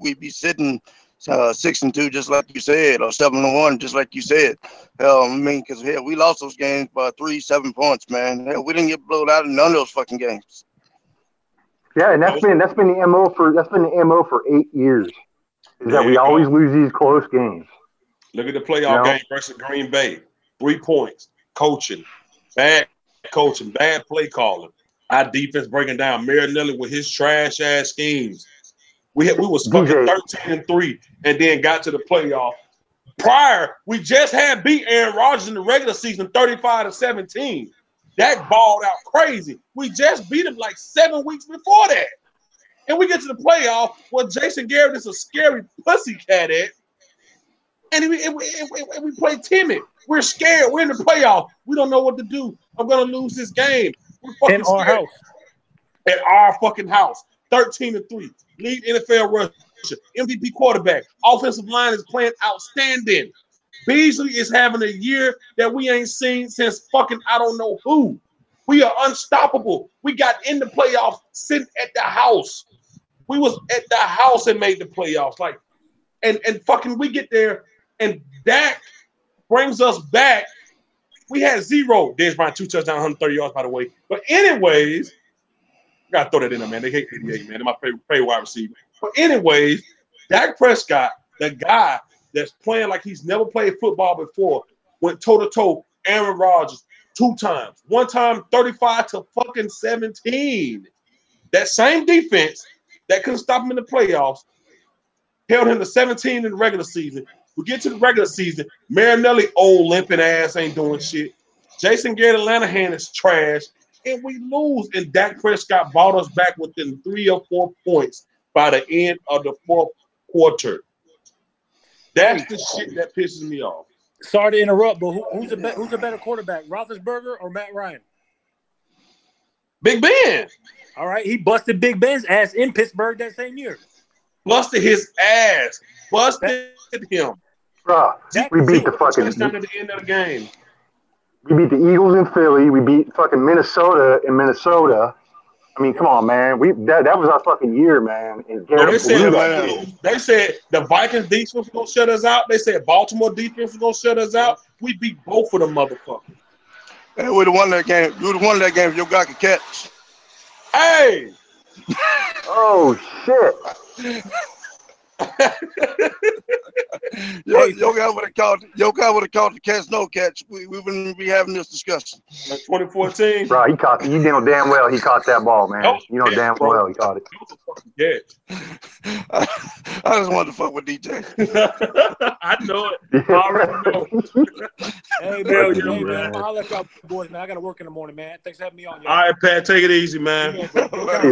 6-2, just like you said, or 7-1, just like you said. Hell, I mean, because hell, we lost those games by 3-7 points, man. Hell, we didn't get blown out in none of those fucking games. Yeah, and that's been the MO for 8 years. Is that we always lose these close games. Look at the playoff game versus Green Bay. 3 points. Coaching. Bad coaching. Bad play calling. Our defense breaking down. Marinelli with his trash ass schemes. We was fucking 13-3 and then got to the playoff. Prior, we just had beat Aaron Rodgers in the regular season 35-17. That balled out crazy. We just beat him like 7 weeks before that. And we get to the playoff where Jason Garrett is a scary pussycat at. And we play timid. We're scared. We're in the playoff. We don't know what to do. I'm going to lose this game. We're fucking in our scared. house. At our fucking house. 13-3. Lead NFL rusher. MVP quarterback. Offensive line is playing outstanding. Beasley is having a year that we ain't seen since fucking I don't know who. We are unstoppable. We got in the playoffs sitting at the house. We was at the house and made the playoffs. Like, and fucking we get there and Dak brings us back. We had 0. Dez Bryant 2 touchdowns, 130 yards, by the way. But anyways, gotta throw that in there, man. They hate 88, man. They're my favorite wide receiver. But anyways, Dak Prescott, the guy that's playing like he's never played football before, went toe-to-toe Aaron Rodgers 2 times. One time 35-17. That same defense that couldn't stop him in the playoffs held him to 17 in the regular season. We get to the regular season, Marinelli, old limping ass, ain't doing shit. Jason Garrett, Lanahan is trash, and we lose. And Dak Prescott brought us back within 3 or 4 points by the end of the 4th quarter. That's the shit that pisses me off. Sorry to interrupt, but who's a better quarterback, Roethlisberger or Matt Ryan? Big Ben. All right, he busted Big Ben's ass in Pittsburgh that same year. Busted his ass. Busted him. Bro, we beat the fucking touchdown at the end of the game. We beat the Eagles in Philly. We beat fucking Minnesota in Minnesota. I mean, come on, man. That was our fucking year, man. And they said the Vikings defense was gonna shut us out. They said Baltimore defense was gonna shut us out. We beat both of them motherfuckers. Hey, we'd have won that game. You would have won that game if your guy could catch. Hey. Oh shit. Yo guy would have caught the catch, no catch. We wouldn't be having this discussion. 2014. Bro, he caught. You know damn well he caught that ball, man. You know damn well he caught it. Yes. I just wanted to fuck with DJ. I know it. I already know. Hey, Yeah, man. I'll let y'all boys, man. I got to work in the morning, man. Thanks for having me on, y'all. All right, Pat, take it easy, man. Hey,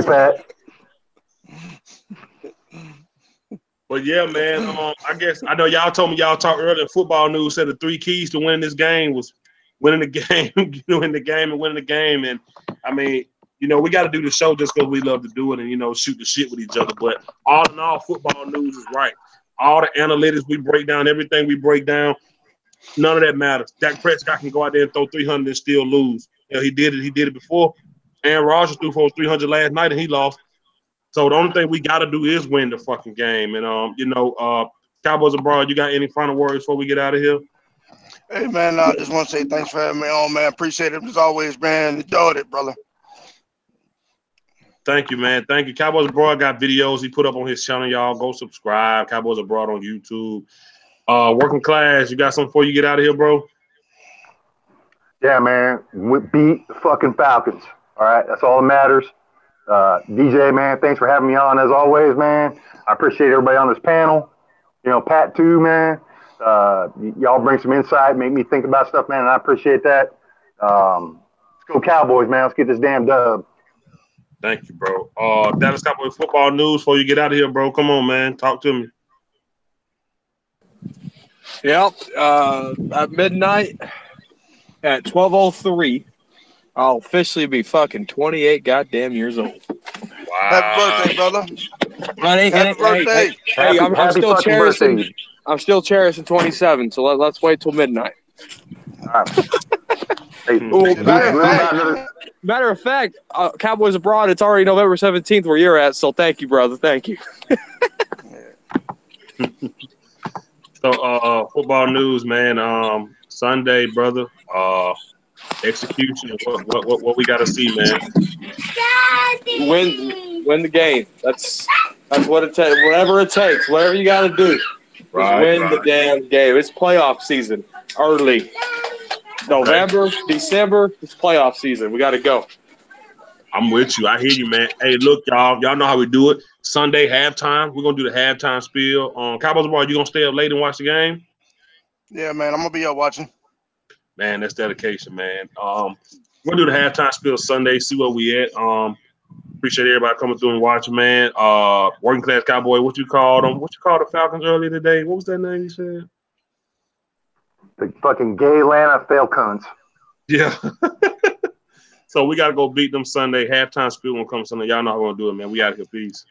Pat. But yeah, man. I guess I know y'all told me y'all talked earlier in football news said the 3 keys to winning this game was winning the game, winning the game, and winning the game. And I mean, you know, we got to do the show just because we love to do it and, you know, shoot the shit with each other. But all in all, football news is right. All the analytics we break down, everything we break down, none of that matters. Dak Prescott can go out there and throw 300 and still lose. You know, he did it. He did it before. Aaron Rodgers threw for 300 last night and he lost. So the only thing we got to do is win the fucking game. And, you know, Cowboys abroad, you got any final words before we get out of here? Hey, man, I just want to say thanks for having me on, man. Appreciate it as always, man. Enjoyed it, brother. Thank you, man. Thank you. Cowboys Abroad got videos he put up on his channel, y'all. Go subscribe. Cowboys Abroad on YouTube. Working Class, you got something before you get out of here, bro? Yeah, man. We beat the fucking Falcons. All right, that's all that matters. DJ, man, thanks for having me on as always, man. I appreciate everybody on this panel. You know, Pat too, man. Y'all bring some insight, make me think about stuff, man, and I appreciate that. Let's go Cowboys, man. Let's get this damn dub. Thank you, bro. Dallas Cowboys football news before you get out of here, bro. Come on, man. Talk to me. Yep. At midnight, at 12:03, I'll officially be fucking 28 goddamn years old. Wow. Happy birthday, brother. Happy birthday. Hey, I'm Happy still fucking cherishing. birthday. I'm still cherishing 27. So let's wait till midnight. All right. Hey, Ooh, another- matter of fact, Cowboys Abroad, it's already November 17th where you're at. So thank you, brother. Thank you. So, football news, man. Sunday, brother. Execution. What we got to see, man? Win the game. That's what it takes. Whatever it takes. Whatever you got to do. Win the damn game. It's playoff season. Early. November, December, it's playoff season. We got to go. I'm with you. I hear you, man. Hey, look, y'all know how we do it. Sunday halftime. We're going to do the halftime spiel. Cowboys Bar, you going to stay up late and watch the game? Yeah, man, I'm going to be up watching. Man, that's dedication, man. We're going to do the halftime spiel Sunday, see where we at. Appreciate everybody coming through and watching, man. Working Class Cowboy, what you called them? What you called the Falcons earlier today? What was that name you said? The fucking gay Atlanta Falcons. Yeah. So we got to go beat them Sunday. Halftime spiel going to come Sunday. Y'all know how we're going to do it, man. We out of here. Peace.